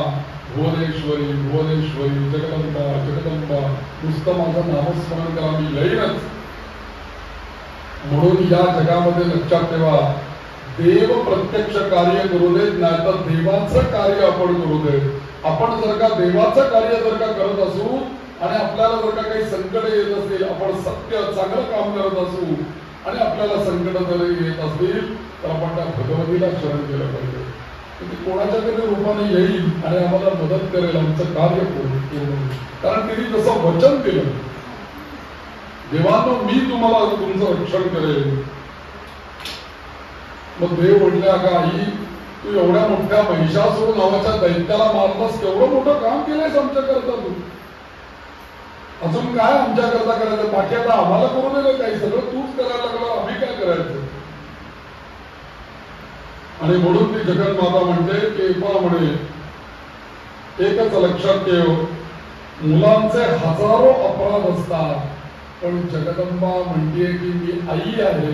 भुवनेश्वरी भुवनेश्वरी, जगदंबा जगदंबा. नुसतं माझं नामस्मरण करा, मी येईनच. म्हणून या जगामध्ये लक्षात ठेवा, देव प्रत्यक्ष कार्य करू देत, नाहीतर देवाचं कार्य आपण करू देत. आपण जर का देवाचं कार्य जर का करत असू आणि आपल्याला जर का काही संकट येत असतील, आपण सत्य चांगलं काम करत असू आणि आपल्याला संकट जर येत असतील तर आपण त्या भगवतीला शरण केलं पाहिजे. ती कोणाच्या तरी रूपाने येईल आणि आम्हाला मदत करेल, आमचं कार्य पूर्ण. कारण तिने जसं वचन दिलं, देवानं मी तुम्हाला तुमचं रक्षण करेल. मग देव म्हटले, अगं आई, तू एवढ्या मोठ्या महिषासुर नावाच्या दैत्याला मारलास, केवढं मोठं काम केलंयस आमच्याकरता तू. अजून काय आमच्याकरता करायचं, बाकी आता आम्हाला करू दिलं काही, सगळं तूच करायला लागला, आम्ही काय करायचं. आणि म्हणून ती जगन्माता म्हणते की पा म्हणे, एकच लक्षात ठेव, मुलांचे हजारो अपराध असतात, पण जगदंबा म्हणते की मी आई आहे,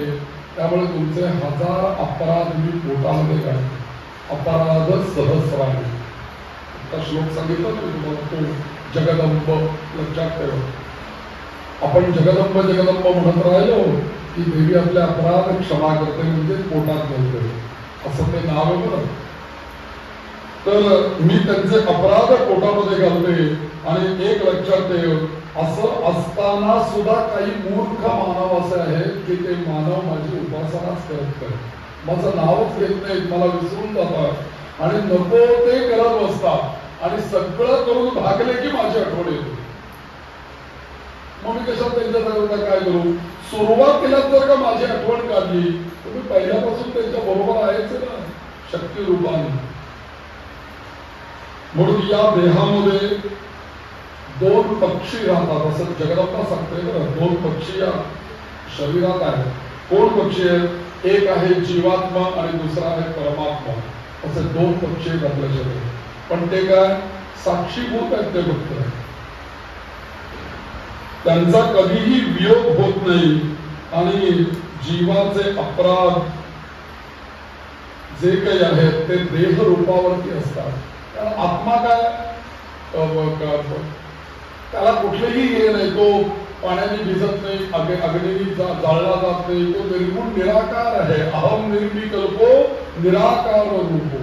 त्यामुळे तुमचे 1000 अपराध मी पोटामध्ये काढते. अपराध सहस्राने. आता श्लोक सांगितलं ना तुम्हाला, तो जगदंब लक्षात ठेव. आपण जगदंब जगदंब म्हणत राहिलो की देवी आपले अपराध क्षमा करते, म्हणजे पोटात घालते, असं ते नाव आहे बरं. तर मी त्यांचे अपराध पोटामध्ये घालते. आणि एक लक्षात ठेव, असं असताना सुद्धा काही मूर्ख मानव असे आहेत की ते मानव माझी उपासनाच करत नाहीत, माझं नावच घेत नाहीत, मला विसरून जातात आणि नको ते करत बसतात आणि सगळं करून भागले की माझी आठवण येते. मग मी कशात त्यांच्या काय करू. सुरुवातीला जर का माझी आठवण काढली तर मी पहिल्यापासून त्यांच्या बरोबर आहेच ना, शक्ती रूपाने. म्हणून या देहामध्ये 2 पक्षी राहतात, असं जगदंबा सांगते बरं. 2 पक्षी या शरीरात आहेत. कोण पक्षी आहेत. एक आहे जीवात्मा आणि दुसरा आहे परमात्मा. असे 2 पक्षी आहेत आपल्या शरीरात. पण ते काय साक्षीभूत आहेत, ते फक्त त्यांचा कधीही वियोग होत नाही. आणि जीवाचे अपराध जे काही आहेत ते देह रूपावरती असतात. कारण आत्मा काय त्याला कुठलेही हे नाही, तो पाण्याने भिजत नाही, अग्नीने जाळला जात नाही, तो निर्गुण निराकार आहे. अहम निर्विकल्पो निराकार रूपो.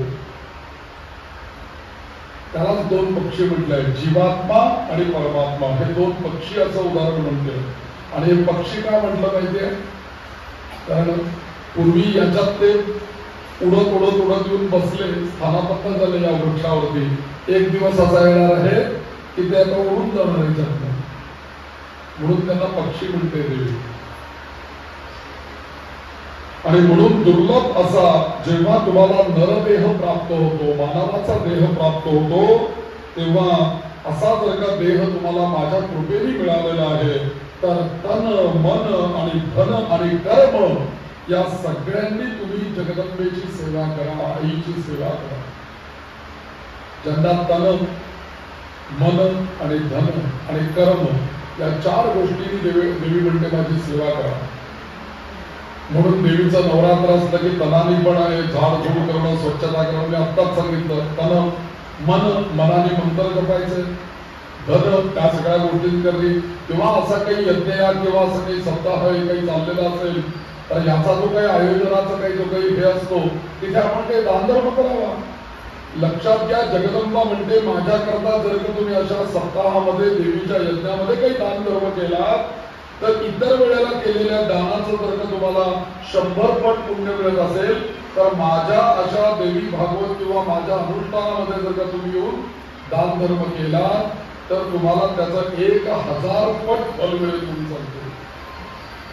त्यालाच 2 पक्षी म्हटलंय, जीवात्मा आणि परमात्मा. हे 2 पक्षी असं उदाहरण म्हणते. आणि हे पक्षी का म्हटलं पाहिजे, कारण पूर्वी याच्यात ते उडत उडत उडत येऊन बसले, स्थानापन्न झाले या वृक्षावरती. एक दिवस असा येणार आहे की ते आता उडून जाणार याच्यात, म्हणून त्यांना पक्षी म्हणते देवी. आणि म्हणून दुर्लभ असा जेव्हा तुम्हाला नरदेह प्राप्त होतो, मानवाचा देह प्राप्त होतो, तेव्हा असा जर का देह तुम्हाला माझ्या कृपेने मिळालेला आहे, तर तन मन आणि धन आणि कर्म या सगळ्यांनी तुम्ही जगदंबेची सेवा करा, आईची सेवा करा. ज्यांना तन मन आणि धन आणि कर्म या 4 गोष्टींनी देवी म्हणते माझी सेवा करा. म्हणून देवीचं नवरात्र असलं की तनानी पण आहे, झाडझूड करणं, स्वच्छता करणं. मी आत्ताच सांगितलं, तन मन, मनाने मंत्र जपायचे, धन त्या सगळ्या गोष्टी करणे. किंवा असा काही यज्ञ किंवा असं काही सप्ताह काही चाललेला असेल तर याचा जो काही आयोजनाचा काही जो काही हे असतो तिथे आपण काही दानधर्म करावा. लक्षात घ्या, जगदंबा म्हणते माझ्याकरता जर का तुम्ही अशा सप्ताहामध्ये देवीच्या यज्ञामध्ये काही दानधर्म केला तर इतर वेळेला केलेल्या दानाचं जर का तुम्हाला 100 पट पुण्य मिळत असेल, तर माझ्या अशा देवी भागवत किंवा माझ्या अनुष्ठानामध्ये जर का तुम्ही येऊन दानधर्म केला तर तुम्हाला त्याचं 1000 पट फल मिळेल म्हणून सांगतो.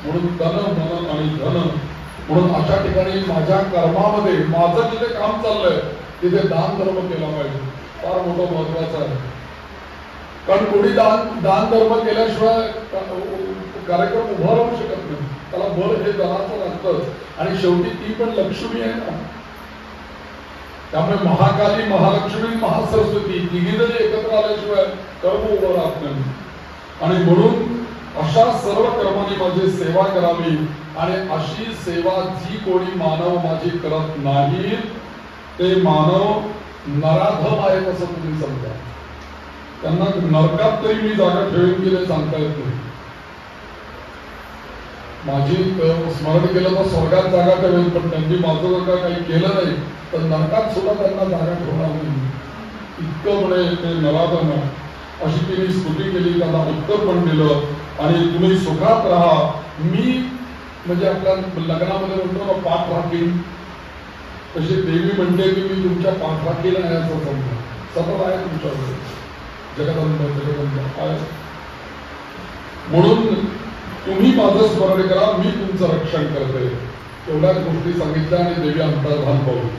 म्हणून तन मन आणि धन. म्हणून अशा ठिकाणी माझ्या कर्मामध्ये माझं जिथे काम चाललंय तिथे दान धर्म केला पाहिजे, फार मोठं महत्वाचं आहे. कारण कोणी दान धर्म केल्याशिवाय कार्यक्रम उभा राहू शकत नाही, त्याला बळ हे दानाचं लागतंच. आणि शेवटी ती पण लक्ष्मी आहे ना, त्यामुळे महाकाली, महालक्ष्मी, महासरस्वती तिघी जरी एकत्र आल्याशिवाय कर्म उभं राहत नाही. आणि म्हणून अशा सर्व कर्मांनी माझी सेवा करावी. आणि अशी सेवा जी कोणी मानव माझी करत नाही ते मानव नराधम आहेत असं तुम्ही समजा. त्यांना नरकात तरी मी जागा ठेवून गेले सांगता येत नाही. माझी स्मरण केलं तर स्वर्गात जागा ठेवेल, पण त्यांनी माझं जर का काही केलं नाही तर नरकात सुद्धा त्यांना जागा ठेवणार नाही. इतकं म्हणे ते नराधम आहे. अशी तिने स्तुती केली, त्यांना उत्तर पण दिलं. आणि तुम्ही सुखात राहा, मी म्हणजे आपल्या लग्नामध्ये म्हणतो ना पाठ राखीन, तशी देवी म्हणते की मी तुमच्या पाठराखीला आहे असं समजा, सतत आहे तुमच्याकडे, जगदंब जगदंब आहे. म्हणून तुम्ही माझं स्मरण करा, मी तुमचं रक्षण करते. एवढ्याच गोष्टी सांगितल्या आणि देवी अंतर्धान पावली.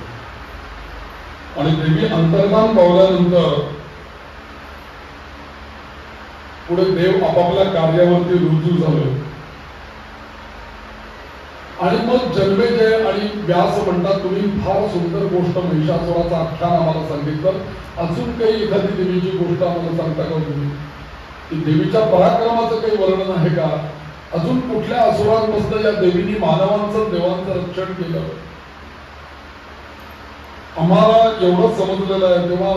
आणि देवी अंतर्धान पावल्यानंतर पुढे देव आपापल्या कार्यावरती रुजू झाले. आणि मग जन्मेजय आणि व्यास म्हणतात, तुम्ही फार सुंदर गोष्ट महिषासुराचं आख्यान आम्हाला सांगितलं, अजून काही एखादी देवीची गोष्ट आम्हाला सांगता का तुम्ही? की देवीच्या पराक्रमाचं काही वर्णन आहे का? अजून कुठल्या असुरांपासून या देवीने मानवांचं देवांचं रक्षण केलं? आम्हाला एवढं समजलेलं आहे. तेव्हा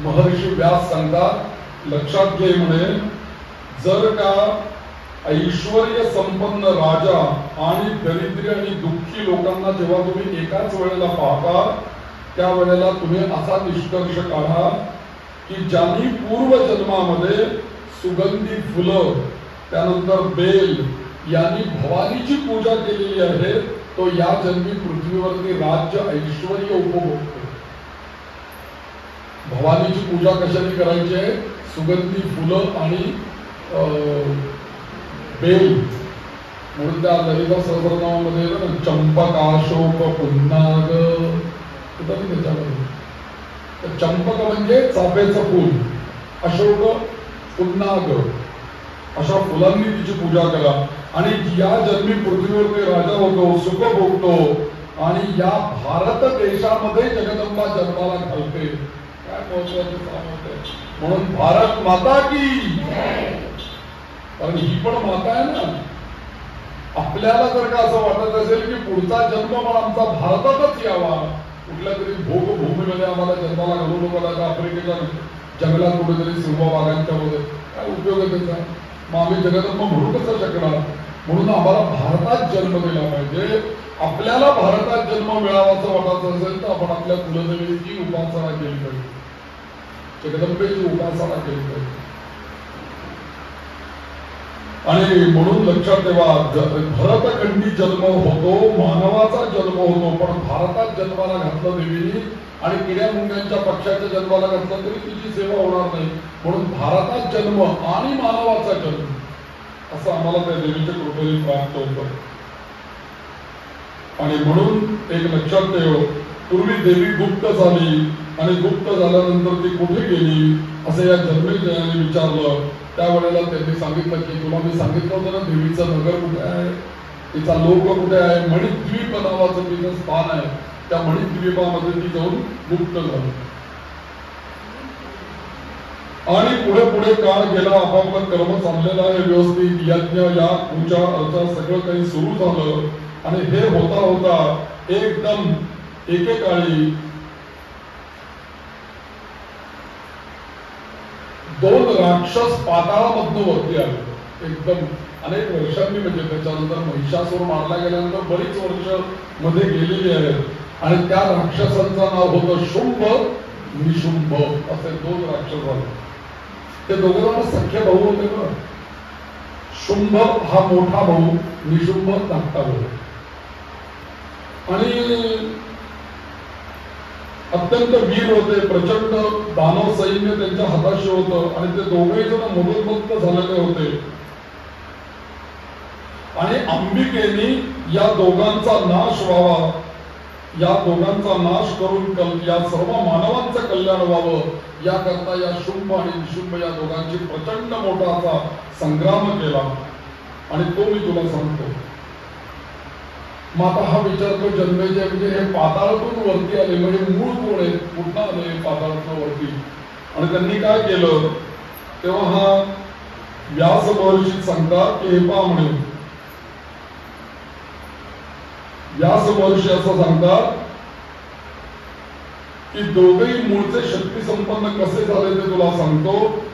महर्षी व्यास सांगतात, लक्षात घे म्हणे, जर का ऐश्वर्य संपन्न राजा आणि दरिद्री आणि दुःखी लोकांना जेव्हा तुम्ही एकाच वेळेला पाहता, त्यावेळेला तुम्ही असा निष्कर्ष काढा की ज्यांनी पूर्वजन्मामध्ये सुगंधी फुलं, त्यानंतर बेल यांनी भवानीची पूजा केलेली आहे, तो या जन्मी पृथ्वीवरती राज्य ऐश्वर्य उपभोगतो. भवानीची पूजा कशाने करायची आहे? सुगंधी फुलं आणि बेल. म्हणून त्या ललिता सहस्रनामामध्ये चंपकाशोक पुन्नाग त्याच्यामध्ये. चंपक म्हणजे चाफ्याचं फूल, अशोक पुन्नाग, अशा फुलांनी तिची पूजा करा. आणि या जन्मी पृथ्वीवरती राजा होतो, सुख भोगतो आणि या भारत देशामध्ये जगदंबा जन्माला घालते. काय महत्वाचं काम होतं. म्हणून भारत माता की, कारण ही पण माता आहे ना. आपल्याला जर का असं वाटत असेल की पुढचा जन्म पण आमचा भारतातच यावा, कुठल्या तरी भोगभूमीमध्ये आम्हाला जन्माला घालू नको लागा, आफ्रिकेच्या जंगलात कुठेतरी सिंहवाघांच्या मध्ये, काय उपयोग आहे त्याचा? मग आम्ही जगदंबा म्हणू कसं शकणार? म्हणून आम्हाला भारतात जन्म दिला पाहिजे. आपल्याला भारतात जन्म मिळावाचा वाटायचं असेल तर आपण आपल्या कुलदेवीची उपासना केली पाहिजे, जगदंबेची उपासना केली पाहिजे. आणि म्हणून लक्षात ठेवा, भरतखंडी जन्म होतो, मानवाचा जन्म होतो, पण भारतात जन्माला घातलं देवीने आणि किड्या मुंग्यांच्या पक्षाच्या जन्माला घातलं तरी तिची सेवा होणार नाही. म्हणून भारतात जन्म आणि मानवाचा जन्म असं आम्हाला त्या देवीच्या कृपेने प्राप्त होतं. आणि म्हणून एक लक्षात ठेव, पूर्वी देवी गुप्त झाली आणि गुप्त झाल्यानंतर ती कुठे गेली असं या जन्मेजयाने विचारलं. त्यावेळेला त्यांनी सांगितलं की तुला मी सांगितलं होतं ना, देवीचं नगर कुठे आहे, तिचा लोक कुठे आहे, मणिद्वीप नावाचं तिचं स्थान आहे, त्या मणिद्वीपामध्ये ती जाऊन गुप्त झाली. आणि पुढे पुढे काळ गेला, आपापलं कर्म चाललेलं आहे व्यवस्थित, यज्ञ याग पूजा अर्चा सगळं काही सुरू झालं. आणि हे होता होता एकदम एकेकाळी दोन राक्षस पाताळामधून वरती आले. एकदम अनेक वर्षांनी, म्हणजे त्याच्यानंतर महिषासूर मारला गेल्यानंतर बरीच वर्ष मध्ये गेलेली आहेत. आणि त्या राक्षसांचं नाव होतं शुंभ निशुंभ, असे दोन राक्षस झाले. ते दोघांना सख्य भाऊ होते ना. शुंभ हा मोठा भाऊ, निशुंभ धाकटा भाऊ. आणि अत्यंत वीर होते, प्रचंड दानव सैन्य त्यांच्या हाताशी होतं. आणि ते दोघेही जण मदोन्मत्त झालेले होते. आणि अंबिकेने या दोघांचा नाश व्हावा, या दोघांचा नाश करून या सर्व मानवांचं कल्याण व्हावं, याकरता या शुंभ आणि निशुंभ या दोघांची प्रचंड मोठा असा संग्राम केला. आणि तो मी तुला सांगतो. मग आता हा विचारतो जन्मेजय, म्हणजे हे पाताळातून वरती आले, म्हणजे मूळ कोण आहे, कुठं आले पाताळातून वरती? आणि त्यांनी काय केलं? तेव्हा हा व्यास महर्षी सांगतात की हे पहा म्हणे, व्यास महर्षी असं सांगतात की दोघेही मूळचे शक्ती संपन्न कसे झाले ते तुला सांगतो,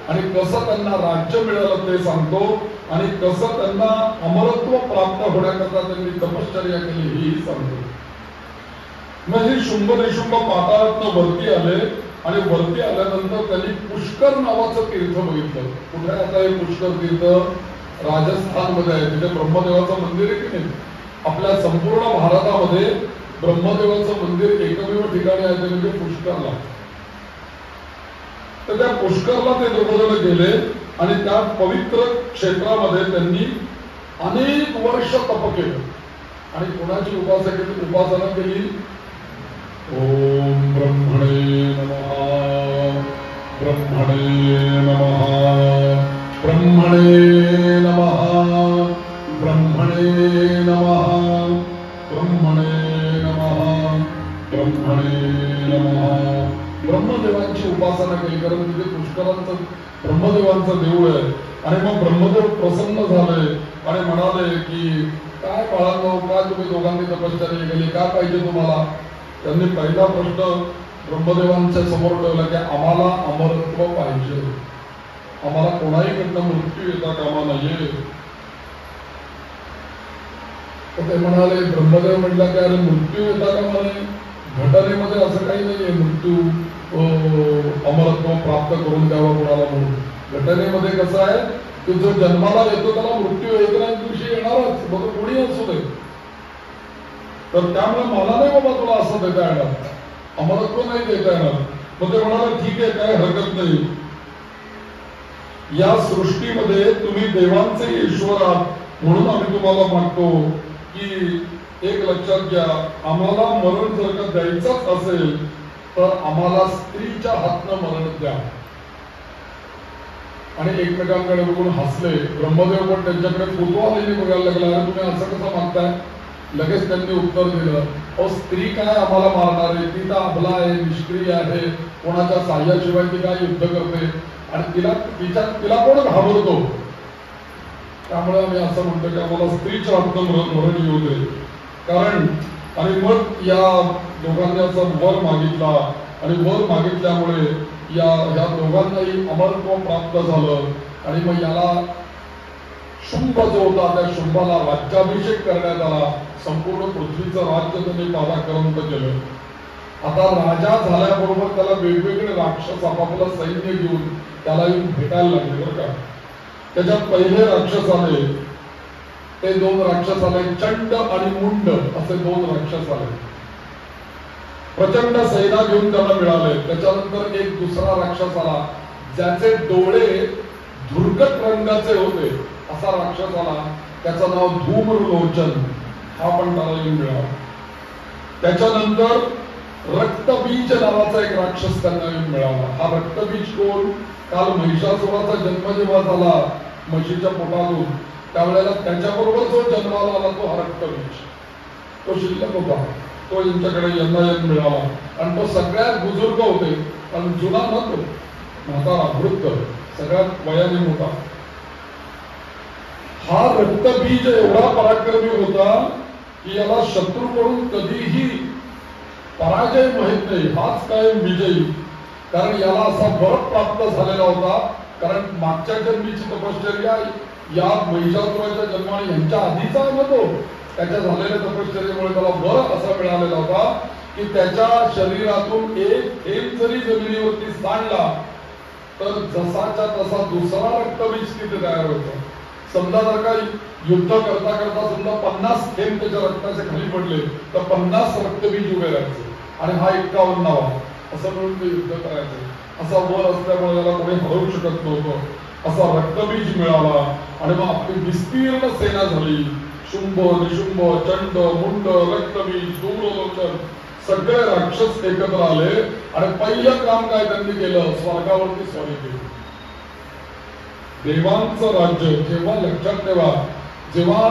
आणि कसं त्यांना राज्य मिळालं ते सांगतो, आणि कसं त्यांना अमरत्व प्राप्त होण्याकरता त्यांनी तपश्चर्या केली ही सांगतो. म्हणजे शुंभ निशुंभ पाताळातनं वरती आले. आणि वरती आल्यानंतर त्यांनी पुष्कर नावाचं तीर्थ बघितलं. कुठे आता हे पुष्कर तीर्थ? राजस्थान मध्ये आहे. तिथे ब्रह्मदेवाचं मंदिर आहे की नाही, आपल्या संपूर्ण भारतामध्ये ब्रह्मदेवाचं मंदिर एकमेव ठिकाणी आहे ते म्हणजे पुष्करला. तर त्या पुष्करला ते दोघं गेले आणि त्या पवित्र क्षेत्रामध्ये त्यांनी अनेक वर्ष तप केलं. आणि कोणाची उपासना केली? ओम ब्रह्मणे नमः, ब्रह्मणे नमः, ब्रह्मणे नमः, ब्रह्मणे नमः, ब्रह्मणे नमः, ब्रह्मणे नमः. ब्रह्मदेवांची उपासना केली, कारण तिथे पुष्करांचं ब्रह्मदेवांचं देऊळ आहे. आणि मग ब्रह्मदेव प्रसन्न झाले आणि म्हणाले की काय बाळांनो, काय तुम्ही दोघांनी तपश्चर्या केली, काय पाहिजे तुम्हाला? त्यांनी पहिला प्रश्न ब्रह्मदेवांच्या समोर ठेवला की आम्हाला अमरत्व पाहिजे, आम्हाला कोणाहीकडनं मृत्यू येता कामा नये. तर ते म्हणाले, ब्रह्मदेव म्हटला की अरे मृत्यू येता कामा नये, घटनेमध्ये असं काही नाहीये मृत्यू अमरत्व प्राप्त करून द्यावा कोणाला म्हणून. घटनेमध्ये कसं आहे की जो जन्माला येतो त्याला मृत्यू एक ना एक दिवशी येणारच, बघ कोणी असू दे. तर त्यामुळे मला नाही बाबा तुला असं देता येणार, अमरत्व नाही देता येणार. मग ते म्हणाले ठीक आहे, काय हरकत नाही. या सृष्टीमध्ये तुम्ही देवांचे ईश्वर आहात म्हणून आम्ही तुम्हाला मागतो की एक लक्षात घ्या, आम्हाला मरण जर का द्यायचंच असेल तर आम्हाला स्त्रीच्या हातनं मरण द्या. आणि एकमेकांकडे बघून हसले. ब्रह्मदेव पण त्यांच्याकडे कुतूहलाने बघायला लागला, अरे तुम्ही असं कसं मागताय? लगेच त्यांनी उत्तर दिलं, अहो स्त्री काय आम्हाला मारणार आहे, ती तर अबला आहे, निष्क्रिय आहे, कोणाच्या साह्याशिवाय ती काय युद्ध करते आणि तिला कोण घाबरतो? त्यामुळे आम्ही असं म्हणतो की आम्हाला स्त्रीच्या हातनं मरण येऊ दे. कारण आणि मग या दोघांनी असं वर मागितला आणि वर मागितल्यामुळे या दोघांनाही अमरत्व प्राप्त झालं. आणि मग याला शुंभ जो होता त्या शुंभाला राज्याभिषेक करण्यात आला. संपूर्ण पृथ्वीचं राज्य त्यांनी पराक्रमांत केलं. आता राजा झाल्याबरोबर त्याला वेगवेगळे राक्षस आपापलं सैन्य घेऊन त्याला येऊन भेटायला लागले बरं का. त्याच्यात पहिले राक्षस आले, ते दोन राक्षस आले, चंड आणि मुंड असे दोन राक्षस आले. प्रचंड सेना घेऊन त्याला मिळाले. त्याच्यानंतर एक दुसरा राक्षस आला, ज्याचे डोळे धुरकट रंगाचे होते, असा राक्षस आला. त्याचं नाव धूम्रलोचन, हा पण त्याला येऊन मिळाला. त्याच्यानंतर रक्तबीज नावाचा एक राक्षस त्यांना येऊन मिळाला. हा रक्तबीज कोण? काल महिषासुराचा जन्म जेव्हा झाला म्हशीच्या पोटातून, त्यावेळेला त्याच्याबरोबर जो जन्माला आला तो हा रक्तबीज, तो शिल्लक होता. तो यांच्याकडे यंदा मिळाला. आणि तो सगळ्यात बुजुर्ग होते, कारण जुना नव्हतो, म्हातारा वृद्ध, सगळ्यात वयाने मोठा. हा रक्तबीज एवढा पराक्रमी होता की याला शत्रूकडून कधीही पराजय माहित नाही, हाच काय विजयी. कारण याला असा वर प्राप्त झालेला होता, कारण मागच्या जन्मीची तपश्चर्या या महिषासुराच्या जन्माने यांच्या आधीचा नको, त्याच्या झालेल्या तपश्चर्येमुळे त्याला वर असा मिळालेला होता की त्याच्या शरीरातून एक थेंब जरी जमिनीवरती सांडला तर जसाच्या तसा दुसरा रक्तबीज तिथे तयार होतो. समजा जर का युद्ध करता करता समजा 50 थेंब त्याच्या रक्ताचे खाली पडले तर 50 रक्तबीज उभे राहायचे आणि हा 51वा, असं म्हणून ते युद्ध करायचे. असा वर असल्यामुळे त्याला कोणी हरवू शकत नव्हतं. असा रक्तबीज मिळाला आणि मग आपली विस्तीर्ण सेना झाली. शुंभ, निशुंभ, चंड, मुंड, रक्तबीज, धूम्रलोचन सगळे राक्षस एकत्र आले आणि पहिलं काम काय त्यांनी केलं? स्वर्गावरती स्वारी केली. देवांचं राज्य जेव्हा लक्षात ठेवा, जेव्हा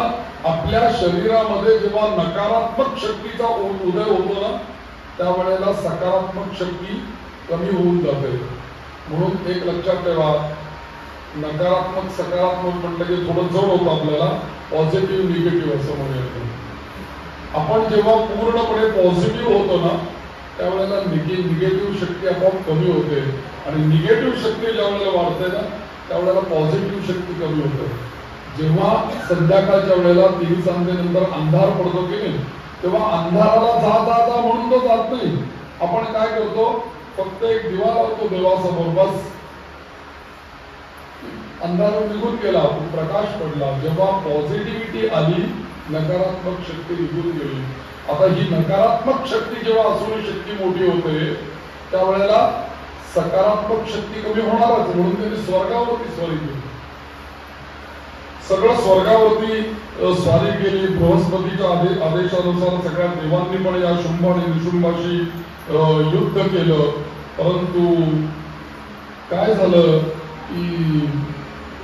आपल्या शरीरामध्ये जेव्हा नकारात्मक शक्तीचा उदय होतो ना, त्यावेळेला सकारात्मक शक्ती कमी होऊन जाते. म्हणून एक लक्षात ठेवा, नकारात्मक सकारात्मक म्हटलं की थोडं जड होतं आपल्याला, पॉझिटिव्ह निगेटिव्ह असं म्हणूया. आपण जेव्हा पूर्णपणे पॉझिटिव्ह होतो ना त्यावेळेला निगेटिव्ह शक्ती आपोआप कमी होते आणि निगेटिव्ह शक्ती ज्या वेळेला वाढते ना त्यावेळेला पॉझिटिव्ह शक्ती कमी होते. जेव्हा संध्याकाळच्या वेळेला 3 सांजेनंतर अंधार पडतो की नाही, तेव्हा अंधाराला जा जा जा म्हणून तो जात नाही. आपण काय करतो? फक्त एक दिवा लावतो देवासमोर, बस अंधार निघून गेला, प्रकाश पडला. जेव्हा पॉझिटिव्हिटी आली नकारात्मक शक्ती निघून गेली. आता ही नकारात्मक शक्ती जेव्हा असुरी शक्ती मोठी होते त्यावेळेला सकारात्मक शक्ती कमी होणारच, म्हणून त्यांनी स्वर्गावरती स्वारी केली. सगळं स्वर्गावरती स्वारी केली. बृहस्पतीच्या आदेशानुसार सगळ्या देवांनी पण या शुंभ आणि निशुंभाशी युद्ध केलं. परंतु काय झालं की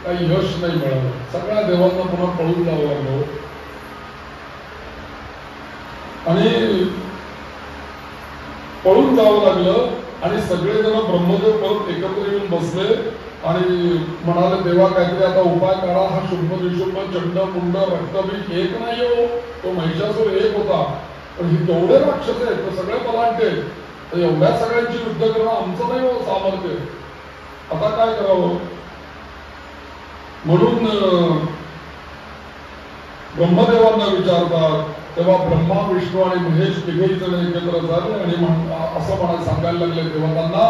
काही यश नाही मिळालं. सगळ्या देवांना पुन्हा पळून जावं लागलं आणि पळून जावं लागलं आणि सगळेजण ब्रह्मदेव परत एकत्र येऊन बसले आणि म्हणाले देवा काहीतरी आता उपाय करा. हा शुंभ निशुंभ चंड मुंड रक्तबीज एक नाही हो, तो महिषासूर एक होता, पण ही तेवढे राक्षस आहेत, तो सगळे पलांटे, तर एवढ्या सगळ्यांची युद्ध करणं आमचं नाही हो सामर्थ्य, आता काय करावं. म्हणून ब्रह्मदेवांना विचारतात. तेव्हा ब्रह्मा विष्णू आणि महेश तिघेही जण एकत्र झाले आणि असं म्हणा सांगायला लागले देवतांना,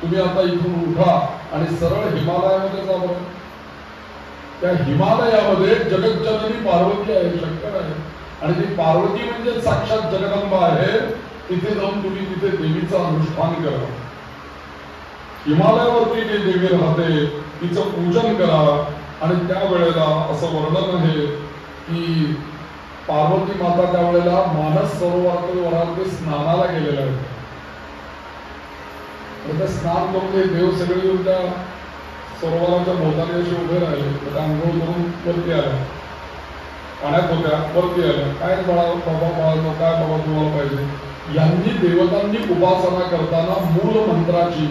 तुम्ही आता इथून उठा आणि सरळ हिमालयामध्ये जा बरं. त्या हिमालयामध्ये जगज्जननी पार्वती आहे, शंकर आहे, आणि ती पार्वती म्हणजे साक्षात जगदंबा आहे. तिथे जाऊन तुम्ही तिथे देवीचं अनुष्ठान करा. हिमालयावरती जी देवी राहते तिचं पूजन करा. आणि त्यावेळेला असं वर्णन आहे की पार्वती माता त्यावेळेला मानस सरोवरात स्नानाला गेलेल्या होत्या. ते स्नान करून देव सगळे येऊन त्या सरोवराच्या भोवताली असे उभे राहिले. त्या आंघोळ करून वरती आल्या, पाण्यात होत्या, वरती आल्या. काय बाळा बाबा बाळा काय बाबा तुम्हाला पाहिजे. यांनी देवतांनी उपासना करताना मूळ मंत्राची,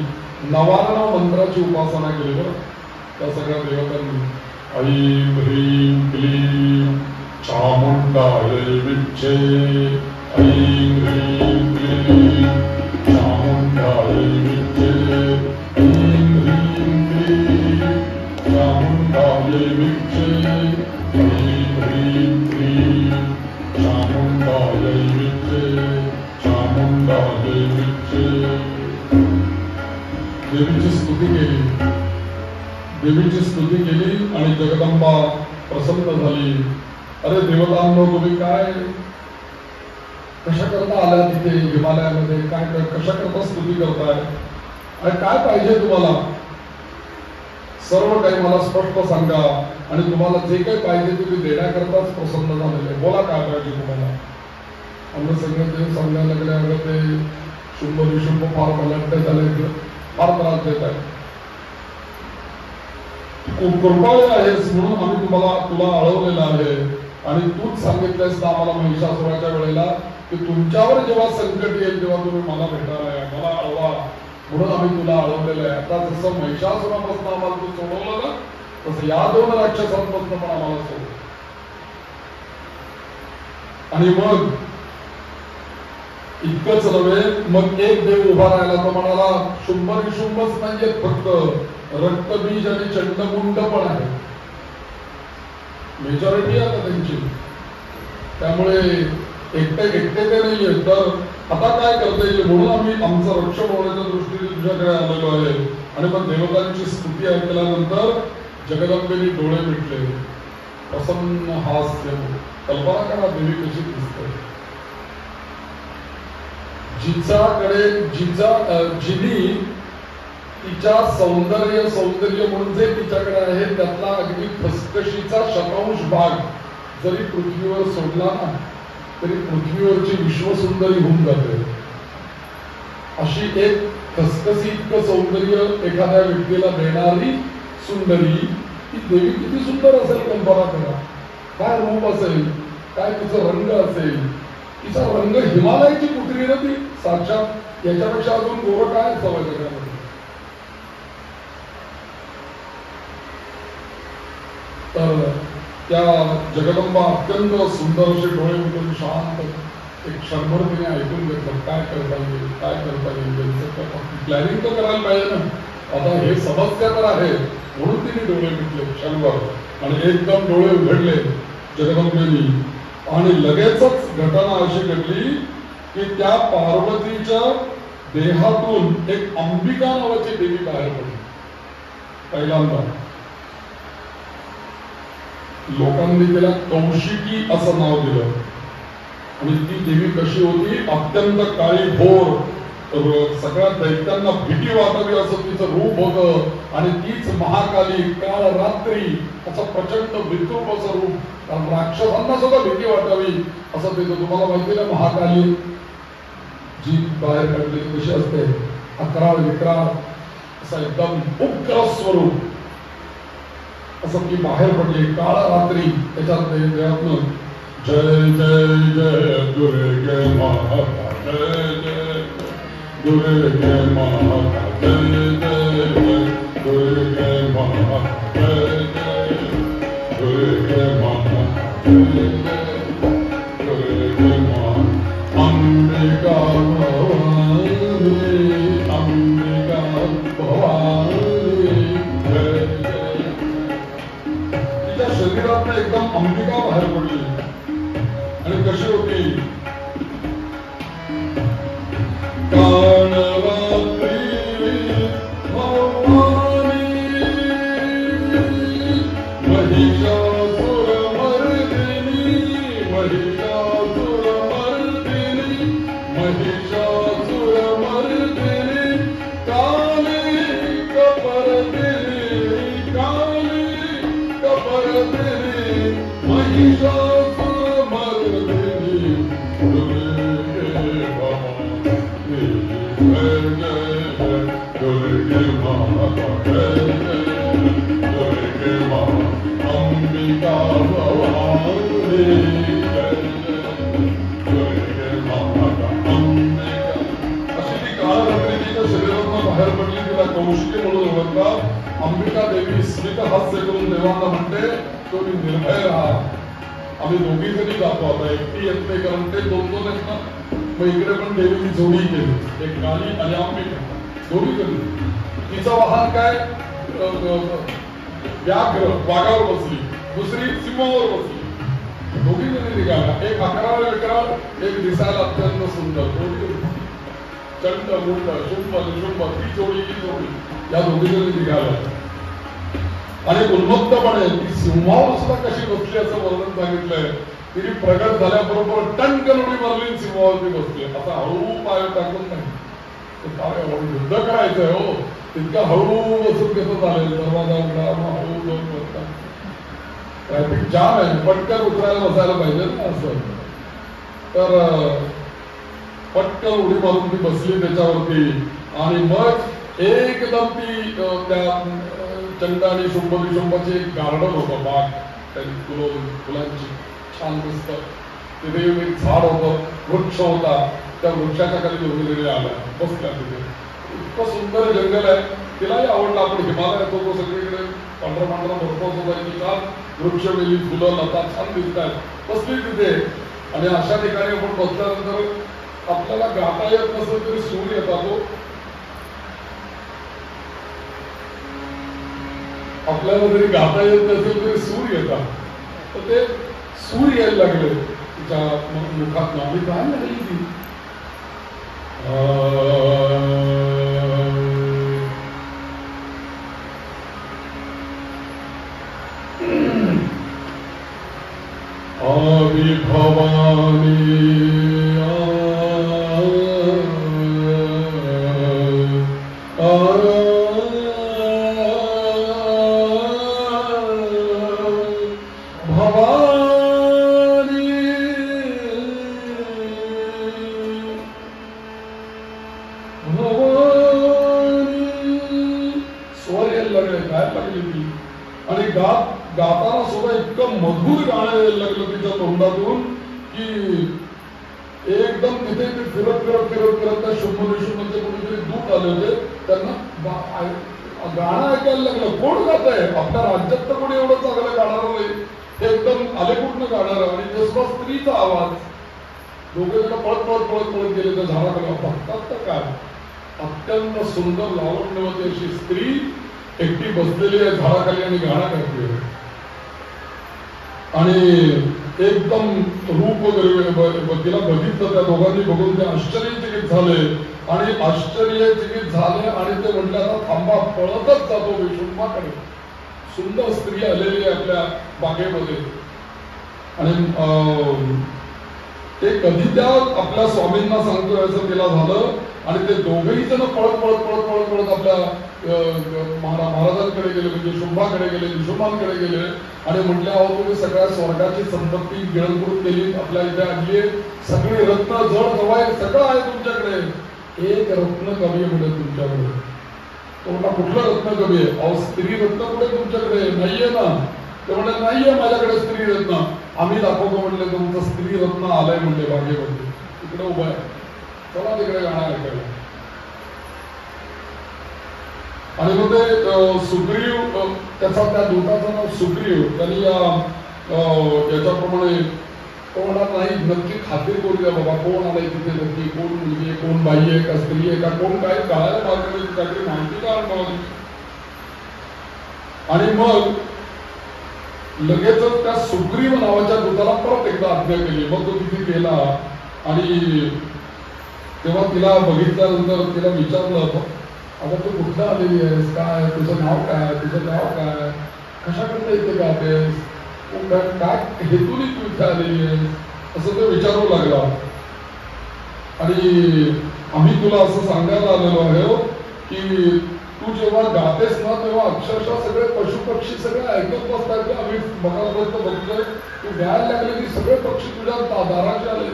नवार्णव मंत्राची उपासना केली बरं. त्या सगळ्या देवतांनी ऐं ह्रीं क्लीं चामुंडायै विच्चे, ऐं ह्रीं क्लीं चामुंडायै विच्चे, ऐं ह्रीं क्लीं चामुंडायै विच्चे, ऐं ह्रीं क्लीं चामुंडायै विच्चे, चामुंडायै विच्चे. देवीची स्तुती केली, देवीची स्तुती केली आणि जगदंबा प्रसन्न झाली. अरे देवतांनो, तुम्ही काय कशा करता आल्या तिथे हिमालयामध्ये, काय कशा करता स्तुती करताय, आणि काय पाहिजे तुम्हाला, सर्व काही मला स्पष्ट सांगा. आणि तुम्हाला जे काही पाहिजे ते मी देण्याकरताच प्रसन्न झालेले, बोला काय पाहिजे तुम्हाला. आम्ही सगळे देव सांगायला लागले, अगं ते शुंभ निशुंभ फार बलाढ्य झाले, फार त्रास देत आहे, खूप कृपाळू आहेस म्हणून आम्ही तुला अळवलेलं आहे. आणि तूच सांगितलंयस ना आम्हाला महिषासुराच्या वेळेला की तुमच्यावर जेव्हा संकट येईल तेव्हा तुम्ही मला भेटायला या, मला अळवा, म्हणून आम्ही तुला अळवलेलं आहे. आता जसं महिषासुरापासून आम्हाला तू सोडवलं ना, तसं या दोन राक्षसांपासून पण आम्हाला सोडव. आणि मग इतकंच नव्हे, मग एक देव उभा राहिला, तो म्हणाला शुंभ निशुंभच नाहीये, फक्त रक्तबीज आणि चंडमुंड पण आहे, मेजॉरिटी आहे त्यांची. त्यामुळे एकटे ते नाहीये. तर आता काय करता येईल, म्हणून आम्ही आमचं रक्षण होण्याच्या दृष्टीने तुझ्याकडे आलेलो आहे. आणि मग देवतांची स्तुती ऐकल्यानंतर जगदंबेने डोळे मिटले, प्रसन्न हास्य. कल्पना करा देवी कशी दिसते. जिनी तिच्या सौंदर्य म्हणून जे तिच्याकडे आहे त्यातला अगदी खसखशीचा शतांश भाग जरी पृथ्वीवर सोडला ना तरी पृथ्वीवरची विश्वसुंदरी होऊन जाते. अशी एक खसखसी इतकं सौंदर्य एखाद्या व्यक्तीला देणारी सुंदरी ती देवी किती सुंदर असेल कल्पना करा. काय रूप असेल, काय तिचा रंग असेल. तिचा रंग हिमालयाची पुत्री ना ती साक्षात. याच्यापेक्षा अजून गोरं काय असावं जगामध्ये. तर त्या जगदंबा अत्यंत सुंदर असे डोळे उठून शांत एक क्षणभर तिने ऐकून घेतलं. काय करता येईल, काय करता येईल, प्लॅनिंग तर करायला पाहिजे ना. आता हे समस्या तर आहे, म्हणून तिने डोळे मिटले क्षणभर आणि एकदम डोळे उघडले जगदंबेनी. आणि लगेचच घटना अशी घडली की त्या पार्वतीच्या देहातून एक अंबिका नावाची देवी बाहेर पडली पहिल्यांदा. लोकांनी तिला कौशिकी असं नाव दिलं. आणि ती देवी कशी होती, अत्यंत काळी भोर, सगळ्या दैत्यांना भीती वाटावी असं तिचं रूप होतं. आणि तीच महाकाली, काळ रात्री असं प्रचंड विद्रूप असं रूप, कारण राक्षसांना सुद्धा भीती वाटावी असं तिचं. तुम्हाला माहिती ना महाकाली जी बाहेर काढलेली कशी असते, अकराळ विक्राळ असं एकदम उग्र स्वरूप असं ती बाहेर पडली काळ रात्री. त्याच्यात देवात्म जय जय जय दुर्गे माता, जय जय दुर्गे माता, जय जय दुर्गे माता, जय जय दुर्गे माता, जय जय दुर्गे माता, अंबिका भवानी, अंबिका भवानी, जय जय. तिच्या शरीरात एकदम अंबिका बाहेर पडली. आणि कशी होती, काळरात्री भवानी, महिषासुर मर्दिनी, महिषासुर मर्दिनी, महिषासुर मर्दिनी, काली कपर्दिनी, काली कपर्दिनी, महिषासुर मर्दिनी, दुर्गे भवानी, जय जय दुर्गे माता, जय जय दुर्गे माता, अंबिका भवानी, जय जय दुर्गे माता, अंबिका. अशी ती काळरात्री तिच्या शरीरातून बाहेर पडली. तिला कौशिकी म्हणून ओळखतात. अंबिका देवी स्मित हास्य करून देवांना म्हणते, तुम्ही निर्भय राहा, आम्ही दोघी जणी जातो. आता एकटी येत नाही, कारण ते दोन दोन आहेत ना. मग इकडे पण देवीची जोडी केली, एक काली आणि अंबिका, दोन्ही जणी. तिचं वाहन काय, व्याघ्र वाघावर बसली, दुसरी सिंहावर बसली. दोघी जणी निघाल्या. एक अकराळ विक्राळ, एक दिसायला अत्यंत सुंदर. दोघी चंड मुंड शुंभ निशुंभ, ती जोडी ही जोडी, या दोघी जणी निघाल्या. आणि उन्मत्तपणे ती सिंहावर सुद्धा कशी बसली असं वर्णन सांगितलंय. तिने प्रगट झाल्याबरोबर टणकन उडी मारली, सिंहावरती बसली. आता हळू पाय टाकून नाही, काय हळू युद्ध करायचंय हो, तितका हळू बसून कसं चालेल. दरवाजा उघडा, हळू जाऊन बसता. ट्रॅफिक जाम आहे, पटकन उतरायला बसायला पाहिजे ना असं. तर पटकन उडी मारून ती बसली त्याच्यावरती. आणि मग एकदम ती त्या चंड आणि शुंभ निशुंभाचे एक गार्डन होतं, बाग, त्यांनी फुलांची छान दिसत. तिथे एक झाड होतं, वृक्ष होता. त्या वृक्षाच्या खाली दोघी आल्या, बसल्या तिथे. इतकं सुंदर जंगल आहे. तिलाही आवडलं. आपण हिमालयात होतो, सगळीकडे पांढरा पांढरा भरपूर होता, छान वृक्ष वेली फुलं लता छान दिसत आहेत. बसली तिथे. आणि अशा ठिकाणी आपण बसल्यानंतर आपल्याला गाता येत नसेल तरी सूर येतात हो. आपल्याला जरी गाता येत नसेल तरी सूर येतात. तर ते सूर यायला लागले तिच्या मुखात. आणि काय लागली ती, आदि भवानी गाताना सुद्धा इतकं मधुर गाणं यायला लागलं तिच्या तोंडातून की एकदम तिथे ते फिरत फिरत फिरत फिरत त्या शुंभ निशुंभचे कोणीतरी दूत आले होते. त्यांना गाणं ऐकायला लागलं. कोण गात आहे, आपल्या राज्यात तर कोणी एवढं चांगलं गाणार नाही. ते एकदम आले कुठनं गाणार. आणि ते सुद्धा स्त्रीचा आवाज. दोघे जण पळत पळत पळत पळत गेले त्या झाडाकडे. बघतात तर काय, अत्यंत सुंदर लावण्यवती अशी स्त्री एकटी बसलेली आहे झाडाखाली आणि गाणं गाते. आणि एकदम रूप वगैरे तिला बघितलं. त्या दोघांनी बघून ते आश्चर्यचकित झाले. आणि आश्चर्यचकित झाले आणि ते म्हटले आता थांबा, पळतच जातो विशुंभाकडे. सुंदर स्त्री आलेली आहे आपल्या बागेमध्ये आणि ते कधी त्या आपल्या स्वामींना सांगतोय असं तिला झालं आणि ते दोघेही जण पळत पळत पळत पळत पळत आपल्या महाराजांकडे गेले, म्हणजे शुंभाकडे गेले, निशुंभांकडे गेले आणि म्हटले अहो तुम्ही सगळ्या स्वर्गाची संपत्ती गिळंकृत केली, आपल्या इथे आणली, सगळी रत्न जड जवाय सगळं आहे तुमच्याकडे, एक रत्न कमी आहे म्हणजे तुमच्याकडे. तो म्हणला कुठलं रत्न कमी आहे? अहो स्त्री रत्न कुठे तुमच्याकडे नाहीये ना? ते म्हणले नाहीये माझ्याकडे स्त्री रत्न. आम्ही दाखवतो म्हणले तुमचं स्त्री रत्न आलंय म्हणले बागेमध्ये, तिकडे उभं आहे, चला तिकडे गाणं ऐकायला. आणि मग ते सुग्रीव, त्याचा त्या दूताचं नाव सुग्रीव, त्यांनी याच्याप्रमाणे तो म्हणा नाही नक्की खात्री करू द्या बाबा, कोण आलाय तिथे नक्की, कोण मुलगी आहे, कोण बाई आहे का स्त्री आहे का, कोण काय कळायला मागणी काहीतरी माहिती का आणणार. आणि मग लगेचच त्या सुग्रीव नावाच्या दूताला परत एकदा आज्ञा केली. मग तो तिथे गेला आणि तेव्हा तिला बघितल्यानंतर तिला विचारलं आता तू कुठं आलेली आहेस, काय तुझं नाव काय, तुझं नाव काय, कशाकरता इथे गातेस, काय हेतूने तू इथे आलेली आहेस, असं तो विचारू लागला. आणि आम्ही तुला असं सांगायला आलेलो आहे की तू जेव्हा गातेस ना तेव्हा अक्षरशः सगळे पशुपक्षी सगळे ऐकत बसतात. आम्ही बघतोय तू गायला लागले की सगळे पक्षी तुझ्या दाराचे आले,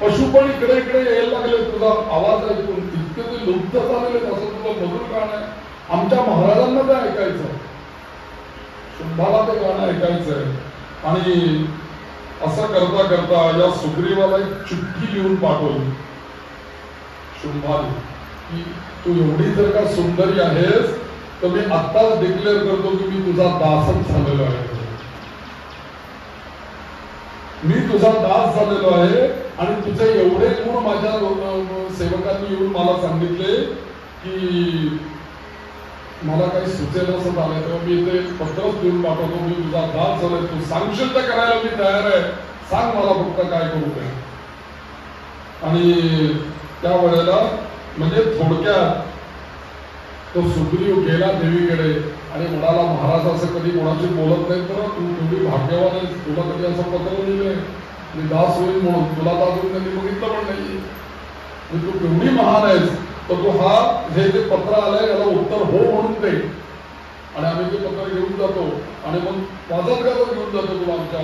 पशु पण इकडे इकडे यायला लागले तुझा आवाज ऐकून, इतके ते लुप्त झालेले असं तुझं मधुर गाणं आहे. आमच्या महाराजांना ते ऐकायचं, शुंभाला ते गाणं ऐकायचंय. आणि असं करता करता या सुग्रीवाला एक चिठ्ठी लिहून पाठवली शुंभाने की तू एवढी जर का सुंदरी आहेस तर मी आत्ताच डिक्लेअर करतो की मी तुझा दासच झालेलो आहे, मी तुझा दास झालेलो आहे. आणि तुझे एवढे गुण माझ्या सेवकांनी येऊन मला सांगितले की मला काही सुचेल असं झालं, तेव्हा मी ते पत्रच लिहून पाठवतो, मी तुझा दास झालोय, तू सांगशील तर करायला मी तयार आहे, सांग मला फक्त काय करू ते. आणि त्यावेळेला म्हणजे थोडक्यात तो सुग्रीव गेला देवीकडे आणि म्हणाला महाराज असं कधी कोणाशी बोलत नाही तर तू तुम्ही भाग्यवान आहेस, तुला कधी असं पत्र लिहिलंय मी दास होईल म्हणून, तुला तर अजून कधी बघितलं पण नाही, तू केवढी महान आहेस. तर तू हा हे जे पत्र आलंय याला उत्तर हो म्हणून दे. आणि आम्ही ते पत्र घेऊन जातो आणि मग वाजत गाजत घेऊन जातो तुला आमच्या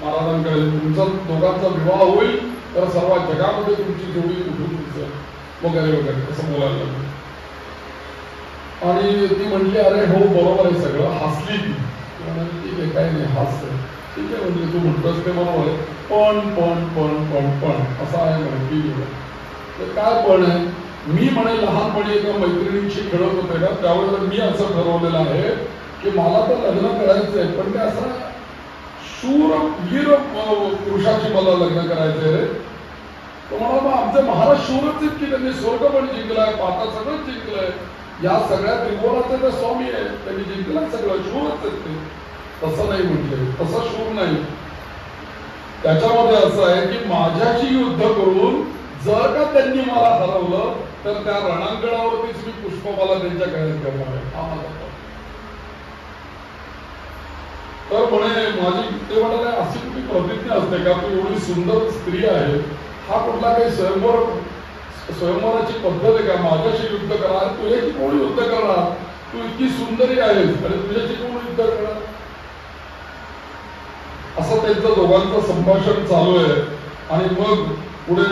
महाराजांकडे, तुमचा दोघांचा विवाह होईल तर सर्व जगामध्ये तुमची जोडी उठून दिसेल वगैरे वगैरे असं बोलायला लागलं. आणि ती म्हटली अरे हो बरोबर आहे सगळं, हसली ती. ठीक आहे काय नाही हास्य, ठीक आहे म्हणजे तू म्हणतोस ते बरोबर आहे, पण पण पण पण पण असं आहे म्हणून तर काय पण आहे. मी म्हणे लहानपणी एका मैत्रिणीशी खेळत होते ना त्यावेळेला मी असं ठरवलेलं आहे की मला तर लग्न करायचंय, पण ते असं शूर वीर पुरुषाची मला लग्न करायचंय रे. तो म्हणा मग आमचे महाराज शूरच आहेत की त्यांनी स्वर्ग पण जिंकलाय, पाता सगळं जिंकलंय, या सगळ्या त्रिभुवनाचे ते स्वामी आहेत, त्यांनी जिंकलंय सगळं, शूरच आहेत ते. तसं नाही म्हटले, तसं शूर नाही. त्याच्यामध्ये असं आहे की माझ्याशी युद्ध करून जर का त्यांनी मला हरवलं तर त्या रणांगणावरतीच मी पुष्पमाला त्यांच्या गळ्यात करणार आहे, हा माझा. तर म्हणे माझी ते म्हणाले अशी कुठली प्रतिज्ञा असते का, तू एवढी सुंदर स्त्री आहे, हा कुठला काही स्वयंवराची पद्धत आहे का, माझ्याशी युद्ध करणार, तुझ्याशी कोण युद्ध करणार, तू इतकी सुंदरी आहेस आणि तुझ्याशी कोण युद्ध करणार. असं त्यांचं दोघांचं संभाषण चालू आहे. आणि मग पुढे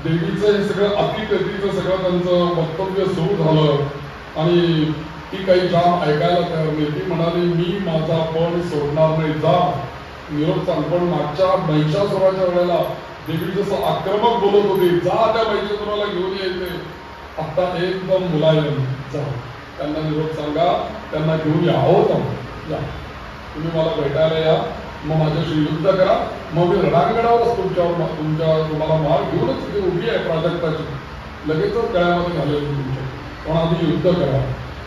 देवीचं हे सगळं अतिगतीचं सगळं त्यांचं वक्तव्य सुरू झालं आणि ती काही जाम ऐकायला तयार नाही. ती म्हणाली मी माझा पण सोडणार नाही, जा निरोप सांग. पण मागच्या महिषासुराच्या वेळेला देवी जसं आक्रमक बोलत होती, जा त्या महिषासुराला घेऊन यायचे, आता एकदम मुलायम, जा त्यांना निरोप सांगा, त्यांना घेऊन या, आहोत या, तुम्ही मला भेटायला या, मग माझ्याशी युद्ध करा, मग मी रणांगणावरच तुम्हाला मार घेऊनच तिथे उभी आहे प्राजक्ताची, लगेचच गळ्यामध्ये घालेल तुमच्या, पण आधी युद्ध करा.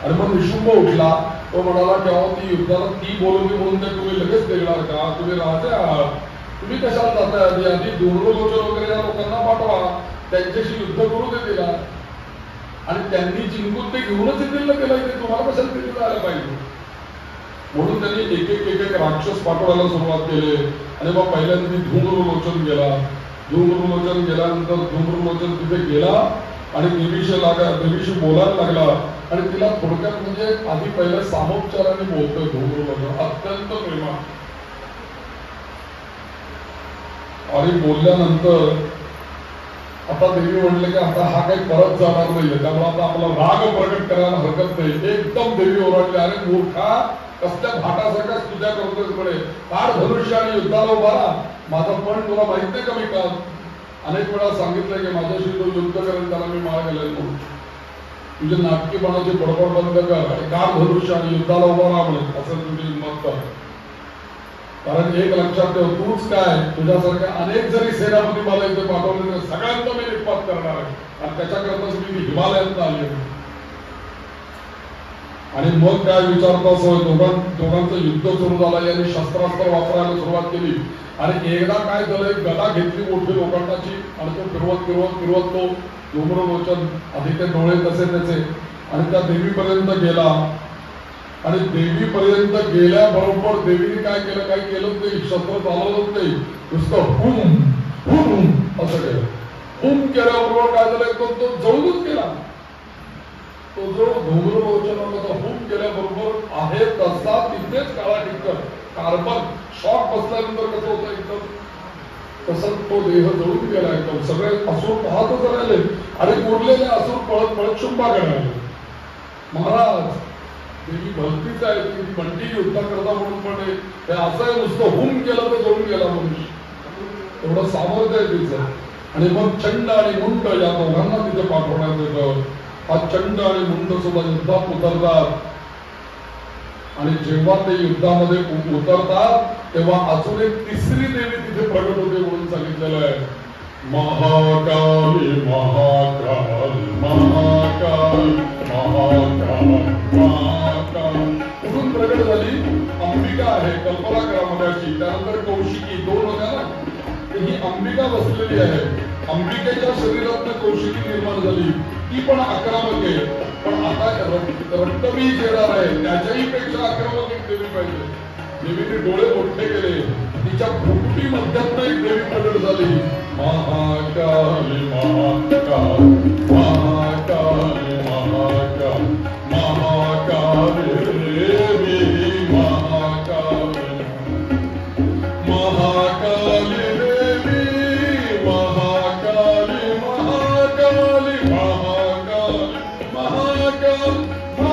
आणि मग निशुंभ उठला, तो म्हणाला की अहो ती युद्धाला ती बोलवली म्हणून ते तुम्ही लगेच देणार का, तुम्ही राहते आहात, तुम्ही कशाला जाताय, आधी दूरलोचन वगैरे या लोकांना पाठवा, त्यांच्याशी युद्ध करू दे तिला. आणि त्यांनी जिंकून ते घेऊनच येतील ना त्याला, इथे तुम्हाला कशाला तिथे जायला पाहिजे. म्हणून त्यांनी एक एक एक एक राक्षस पाठवायला सुरुवात केली. आणि मग पहिल्यांदा धूम्रलोचन गेला. धूम्रलोचन गेल्यानंतर धूम्रलोचन तिथे गेला आणि देवीशी बोलायला लागला. आणि तिला थोडक्यात म्हणजे आधी पहिल्या सामोपचाराने बोलतोय धूम्रलोचन, अत्यंत प्रेमात. आणि बोलल्यानंतर आता देवी म्हणले की आता हा काही परत जाणार नाहीये, त्यामुळे आता आपला राग प्रकट करायला हरकत नाही. एकदम देवी ओरडली, अरे मूर्खा, कसल्या भाटासारखा तुझ्या करतोय कडे, काढ धनुष्य आणि युद्धाला उभा राहा. माझं पण तुला माहित नाही का, मी का अनेक वेळा सांगितलंय की माझ्याशी तो युद्ध करेल त्याला मी मार गेलाय. तुझे नाटकीपणाची बडबड बंद कर, काढ धनुष्य आणि युद्धाला उभा राहा म्हणे, असं तुझी हिंमत कर. कारण एक लक्षात ठेव, तूच काय, तुझ्यासारख्या अनेक जरी सेनापती मला इथे पाठवले तर सगळ्यांचा मी निपात करणार आहे. आणि त्याच्याकरताच मी हिमालयात आले. आणि मग काय विचारताच दोघांचं युद्ध सुरू झालं. यांनी शस्त्रास्त्र वापरायला सुरुवात केली. आणि एकदा काय झालं, गदा घेतली मोठी लोखंडाची आणि तो फिरवत फिरवत फिरवत तो धूम्रलोचन, आधी ते डोळे तसे त्याचे, आणि त्या देवीपर्यंत गेला. आणि देवीपर्यंत गेल्याबरोबर देवीने काय केलं, काही केलं नाही, शस्त्र चालवलं नाही, नुसतं हुम हुम असं केलं. हुम केल्याबरोबर काय झालं, तो जळूनच गेला. तो जो धूम्रलोचन होता, हुम केल्याबरोबर आहे तसा तिथेच काळा टिक्कर कार्बन शॉक बसल्यानंतर कसं होतं एकदम, तसं तो देह जळून गेला एकदम. सगळे असुर पाहतच राहिले आणि उरलेले असुर पळत पळत शुंभाकडे आले. महाराज, देवी भलतीच आहे, ती बंडी युद्ध करता म्हणून पण हे असं आहे, नुसतं हुम केलं तर जळून गेला मनुष्य, एवढं सामर्थ्य आहे तिचं. आणि मग चंड आणि मुंड या दोघांना तिथे पाठवण्यात येतं. हा चंड आणि मुंड सुद्धा युद्धात उतरतात. आणि जेव्हा ते युद्धामध्ये उतरतात तेव्हा अजून एक तिसरी देवी तिथे प्रगट होते म्हणून सांगितलेलं आहे. महाकाली महाकाल महाकाल महाकाल महाकाल. कुठून प्रगट झाली? अंबिका आहे, कल्पना करा मगाशी, त्यानंतर कौशिकी, दोन होत्या ना, ही अंबिका बसलेली आहे. अंबिकेच्या शरीरात कौशिकी निर्माण झाली, ती पण आक्रमक आहे. पण आता रक्तबीज येणार आहे, त्याच्याही पेक्षा आक्रमक एक देवी पाहिजे. देवीने डोळे मोठे केले, तिच्या फुकटी मध्यात एक देवी प्रगट झाली. महाकाली महाकाल महाकाली महाकाल महाकाली देवी महाकाली महाकाली देवी महाकाली महाकाली महाकाली महाकाल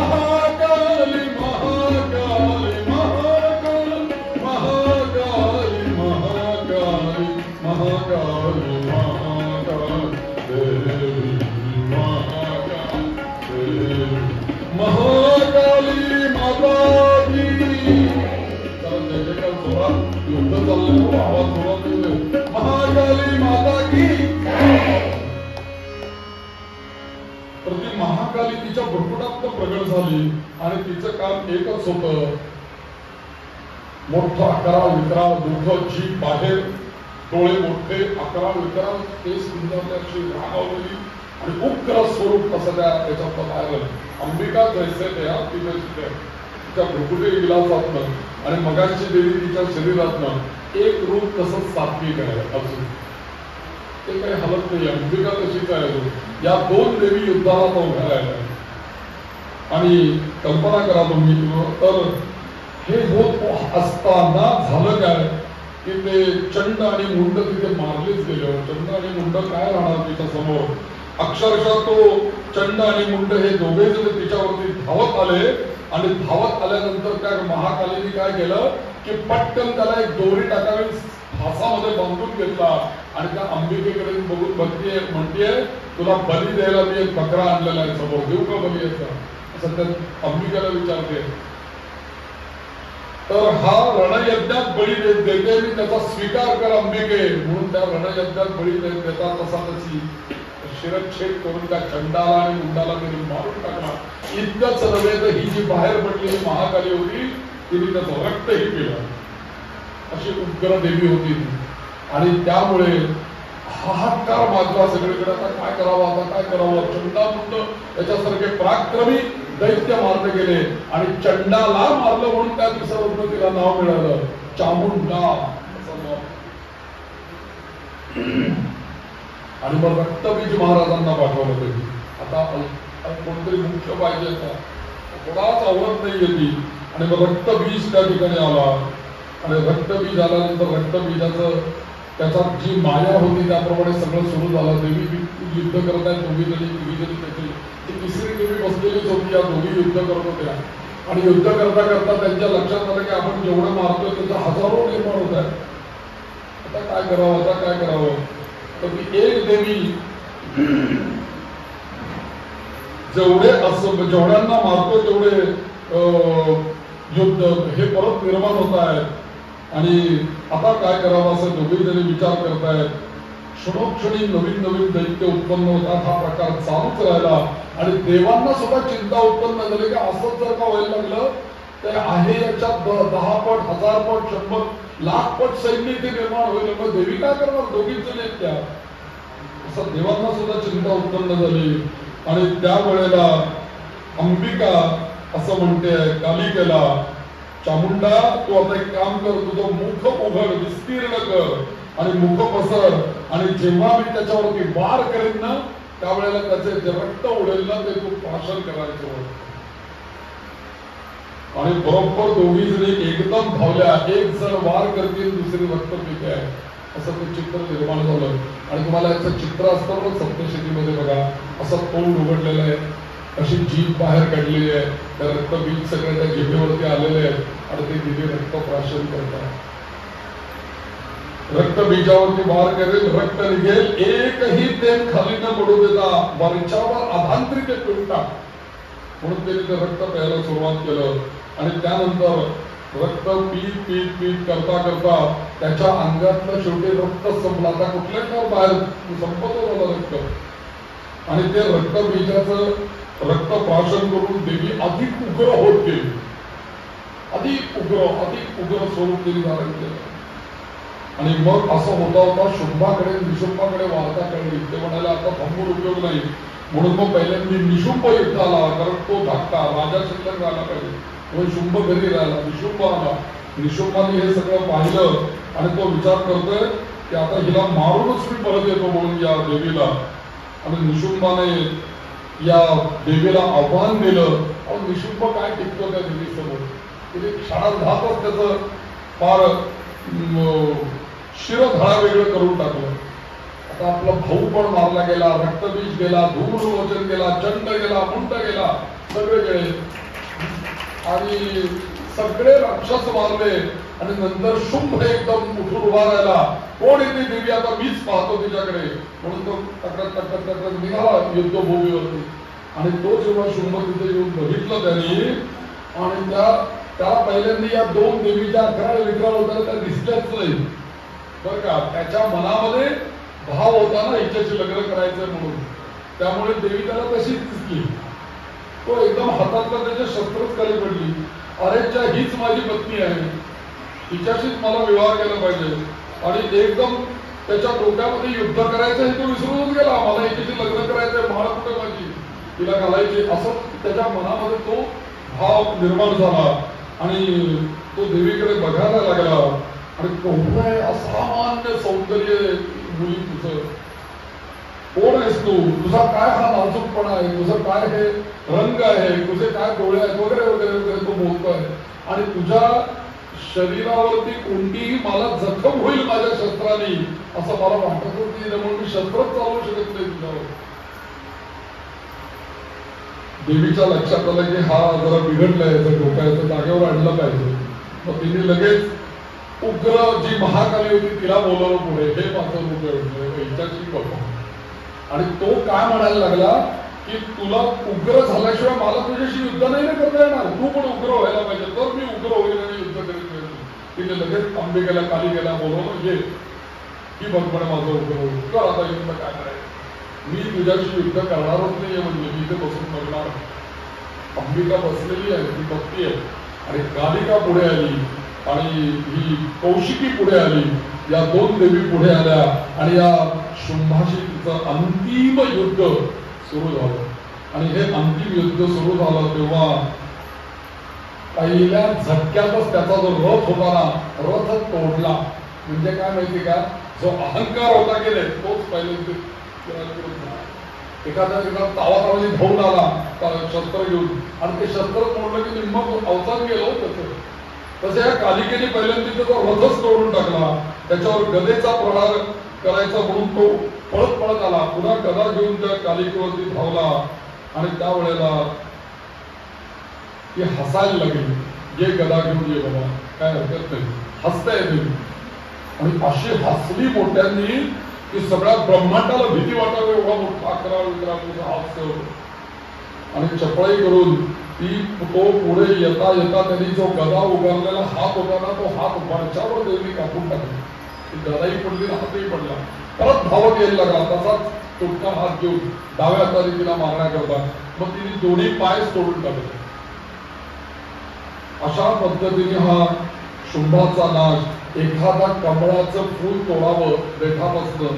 महाकाली महाकाली महाकाल महाकाली महाकाली महाकाली महाकाल देवी महाकाल देवी महाकाली माता की. चला जय जयकार जोरात, युद्ध चाललंय, आवाज जोरात येतोय. महाकाली माता की. तर ती महाकाली तिच्या भुरकुटात प्रगट झाली आणि तिचं काम एकच होतं, मोठा अकरा विकरा दुःख जी बाहेर, डोळे मोठे, अकरा विकरा, ते सुंदरची रागावली आणि उग्र स्वरूप कसं त्या त्याच्यात बाहेर. अंबिका जैसे त्या तिच्या भुरकुटे विलासातनं आणि मगाची देवी तिच्या शरीरातनं एक रूप तसंच सात्विक आहे अजून, ते काही हलत नाही. अंबिका तशीच आहे. या दोन देवी युद्धाला तो उभ्या राहिल्या. आणि कल्पना करा तुम्ही, तर हे होत असताना झालं काय की ते चंड आणि मुंड तिथे मारलेच गेले. चंड आणि मुंड काय राहणार तिच्या समोर. अक्षरशः तो चंड आणि मुंड हे दोघे जण तिच्यावरती धावत आले. आणि धावत आल्यानंतर काय महाकालीने काय केलं की पटकन त्याला एक दोरी टाकावी, फासामध्ये बांधून घेतला आणि त्या अंबिकेकडे बघून बघतीये, म्हणतीये तुला बली द्यायला मी एक बकरा आणलेला आहे समोर, देऊ का बली याचा, असं त्या अंबिकेला विचारते. तर हा रणयज्ञात बळी देते मी, त्याचा स्वीकार कर अंबिके म्हणून त्या रणयज्ञात बळी देता तसा तशी शिरच्छेद करून त्या चंडाला आणि मुंडाला त्यांनी मारून टाकला. इतकंच नव्हे तर ही जी बाहेर पडलेली महाकाली होती तिने त्याचं रक्तही पिलं. अशी उग्र देवी होती. आणि त्यामुळे हाहाकार माजला सगळीकडे. आता काय करावं, आता काय करावं. चंडामुंड याच्यासारखे पराक्रमी दैत्य मारले गेले आणि चंडाला मारलं म्हणून त्या दिवसावरून तिला नाव मिळालं चामुंडा असं नाव. आणि मग रक्तबीज महाराजांना पाठवलं त्यांनी. आता कोणतरी मुख्य पाहिजे होता, कोणाच आवडत नाही येते. आणि मग रक्तबीज त्या ठिकाणी आला आणि रक्तबीज आल्यानंतर रक्तबीजाचं त्याच्यात जी माया होती त्याप्रमाणे सगळं सुरू झालं. देवी युद्ध करतायत दोघी जणी तिघी जणी त्याची ती तिसरी देवी बसलेलीच होती. या दोघी युद्ध करत होत्या आणि युद्ध करता करता त्यांच्या लक्षात आलं की आपण जेवढं मारतोय त्याचं हजारो निर्माण होत आहे. आता काय करावं, आता काय करावं. तर ती एक देवी जेवढ्यांना मारतो तेवढे युद्ध हे परत निर्माण होत आहेत आणि आता काय करावं असं दोघे जणी विचार करतायत. क्षणोक्षणी नवीन नवीन दैत्य उत्पन्न होतात. हा प्रकार चालूच राहिला आणि देवांना सुद्धा चिंता उत्पन्न झाली की असंच जर का व्हायला लागलं तर आहे याच्यात 10 पट 1000 पट 100 लाख पट सैन्य इथे निर्माण होईल. मग देवी काय करणार, दोघीच जण आहेत त्या. असं देवांना सुद्धा चिंता उत्पन्न झाली आणि त्यावेळेला अंबिका असं म्हणते कालिकेला, चामुंडा तू आता एक काम कर, तुझं मुख उघड विस्तीर्ण कर आणि मुख पसर आणि जेव्हा मी त्याच्यावरती वार करेन ना त्यावेळेला त्याचे जे रक्त उडेल ना ते तू प्राशन करायचं. आणि बरोबर दोघी जणी एकदम धावल्या. एक जण वार करतील, दुसरी रक्त पिते आहे. असं ते चित्र निर्माण झालं. आणि तुम्हाला याचं चित्र असतं पण सप्तशतीमध्ये बघा, असं तोंड उघडलेलं आहे, अशी जीभ बाहेर काढलेली आहे, त्या रक्तबीज सगळे त्या जिभेवरती आलेले आहेत आणि ते दिवे रक्त प्राशन करतात. रक्तबीजावरती वार करेल, रक्त निघेल, एकही थेंब खाली न पडू देता वरच्यावर अधांतरी ते पिऊन टाक म्हणून त्यांनी ते रक्त प्यायला सुरुवात केलं. आणि त्यानंतर रक्त पीत पीत पीत करता करता त्याच्या अंगातलं शेवटी रक्त संपलं. आता कुठल्या बाहेर संपत होतं रक्त आणि ते रक्तबीजाचं रक्त प्राशन करून देवी अधिक उग्र होत गेली. अधिक उग्र स्वरूप देवी धारण केलं. आणि मग असं होता होता शुंभाकडे निशुंभाकडे वार्ता कळली. ते म्हणाले आता थांबून उपयोग नाही म्हणून मग पहिल्यांदा निशुंभ युद्ध आला. कारण तो धाकटा राजा शिल्लक राहिला पाहिजे, तो शुंभ घरी राहिला. निशुंभ आला. निशुंभाने हे सगळं पाहिलं आणि तो विचार करतोय की आता हिला मारूनच मी परत येतो म्हणून या देवीला. आणि निशुंभाने या देवीला आव्हान दिलं. आणि निशुंभ काय टिकतो त्या देवीसमोर. तिथे क्षणार्धातच त्याचं फार शिरधडा वेगळं करून टाकलं. आता आपला भाऊ पण मारला गेला, रक्तबीज गेला, धूम्रलोचन गेला, चंड गेला, मुंड गेला, सगळे गेले आणि सगळे राक्षस मारले. आणि नंतर शुंभ एकदम उठून उभा राहिला. कोण येते देवी, आता मीच पाहतो तिच्याकडे म्हणून तो टकरत टकरत टकरत निघाला युद्धभूमीवरती. आणि तो जेव्हा शुंभ तिथे येऊन बघितलं त्यांनी आणि त्याला पहिल्यांदा या दोन देवीच्या अकराळ विक्राळ होत्या त्या दिसल्याच नाही बरं का. त्याच्या मनामध्ये भाव होता ना हिच्याशी लग्न करायचं म्हणून, त्यामुळे देवी त्याला तशीच दिसली. तो एकदम हातातला त्याच्या शस्त्रच खाली पडली. अरे हीच माझी पत्नी आहे, हिच्याशीच मला विवाह केला पाहिजे. आणि एकदम त्याच्या डोक्यामध्ये युद्ध करायचं हे तो विसरूनच गेला. मला हिच्याशी लग्न करायचंय, माळ कुठे माझी, तिला घालायची, असं त्याच्या मनामध्ये तो भाव निर्माण झाला. आणि तो देवीकडे बघायला लागला. आणि केवढं असामान्य सौंदर्य मुली तुझं, कोण आहेस तू, तुझा काय हा नाजूकपणा आहे, तुझं काय हे रंग आहे, तुझे काय डोळे आहेत वगैरे वगैरे वगैरे तो बोलतोय. आणि तुझ्या शरीरावरती कोणतीही मला जखम होईल माझ्या शस्त्राने असं मला वाटत होती, म्हणून मी शस्त्रच चालवू शकत नाही तुझ्यावर. देवीच्या लक्षात आलं की हा जरा बिघडलाय, याचं डोक्याचं जागेवर आणलं पाहिजे. मग तिने लगेच उग्र जी महाकाली होती तिला बोलवलं पुढे, हे माझं रूप हिच्याशी बघा. आणि तो काय म्हणायला लागला की तुला उग्र झाल्याशिवाय मला तुझ्याशी युद्ध नाही करता येणार, तू पण उग्र व्हायला पाहिजे, तर मी उग्र होईल आणि युद्ध करीत नाही. तिने लगेच अंबिकेला कालिकेला बोलवलं, ये की बघ म्हणे माझं उग्र होईल, कर आता युद्ध काय करायचं, मी तुझ्याशी युद्ध करणारच नाहीये, म्हणजे मी इथे बसून बघणार. अंबिका बसलेली आहे, ती बघती आहे. आणि कालिका पुढे आली आणि ही कौशिकी पुढे आली. या दोन देवी पुढे आल्या आणि या शुंभाशी तिचं अंतिम युद्ध सुरू झालं. आणि हे अंतिम युद्ध सुरू झालं तेव्हा पहिल्या झटक्यातच त्याचा जो रथ होता ना, रथ तोडला. म्हणजे काय माहिती का, जो अहंकार होता की नाही तोच पहिले एखाद्या तावातावानी धावून आला शस्त्र घेऊन आणि ते शस्त्र तोडलं की निम्म अवसान गेलं होतं. तसं या कालिकेने पहिल्यांदा तो रथच तोडून टाकला. त्याच्यावर गदेचा प्रहार करायचा म्हणून तो पळत पळत आला. पुन्हा गदा घेऊन त्या कालिकेवरती धावला आणि त्यावेळेला ती हसायला लागली. ये गदा घेऊन ये बाबा, काय हरकत नाही, हसता येते. आणि अशी हसली मोठ्यांनी की सगळ्या ब्रह्मांडाला भीती वाटावी एवढा मोठा 11 हास्य. आणि चपळाई करून ती तो पुढे येता येता त्यांनी जो गदा उभारलेला हात होता ना, तो हात वरच्यावर देवी कापून टाकला. ती गदाही पडली, हातही पडला. परत धावत यायला लागला. तसाच तुटका हात घेऊन डाव्या हाताने तिला मारण्याकरता मग तिने दोन्ही पाय तोडून टाकले. अशा पद्धतीने हा शुंभाचा नाश. एखादा कमळाचं फूल तोडावं देठापासून,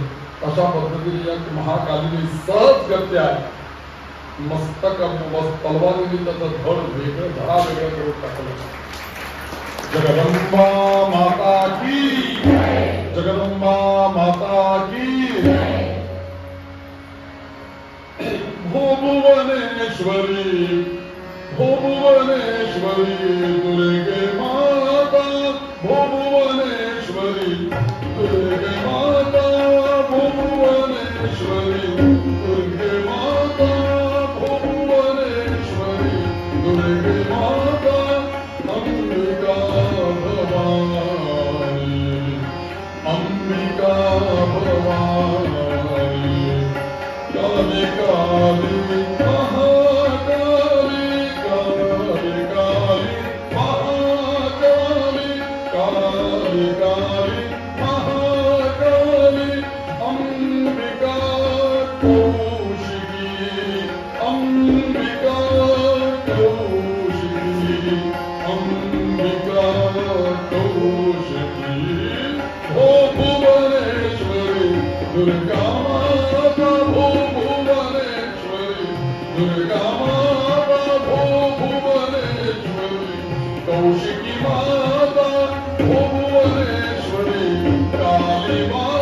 अशा पद्धतीने या महाकालीने सहजगत्या मस्तक तलवारीने त्याचं धड वेगळं, धडा वेगळं करून टाकलं. जगदंबा माता की, जगदंबा माता की. भुवनेश्वरी, भुवनेश्वरी दुर्गे माता, भुवनेश्वरी दुर्गे माता, भुवनेश्वरी दुर्गे माता, भुवनेश्वरी दुर्गे माता. अंबिका भवानी, अंबिका भवानी, काली काली दुर्गा माता, भुवनेश्वरी दुर्गा माता, भुवनेश्वरी कौशिकी माता, भुवनेश्वरी काली माता.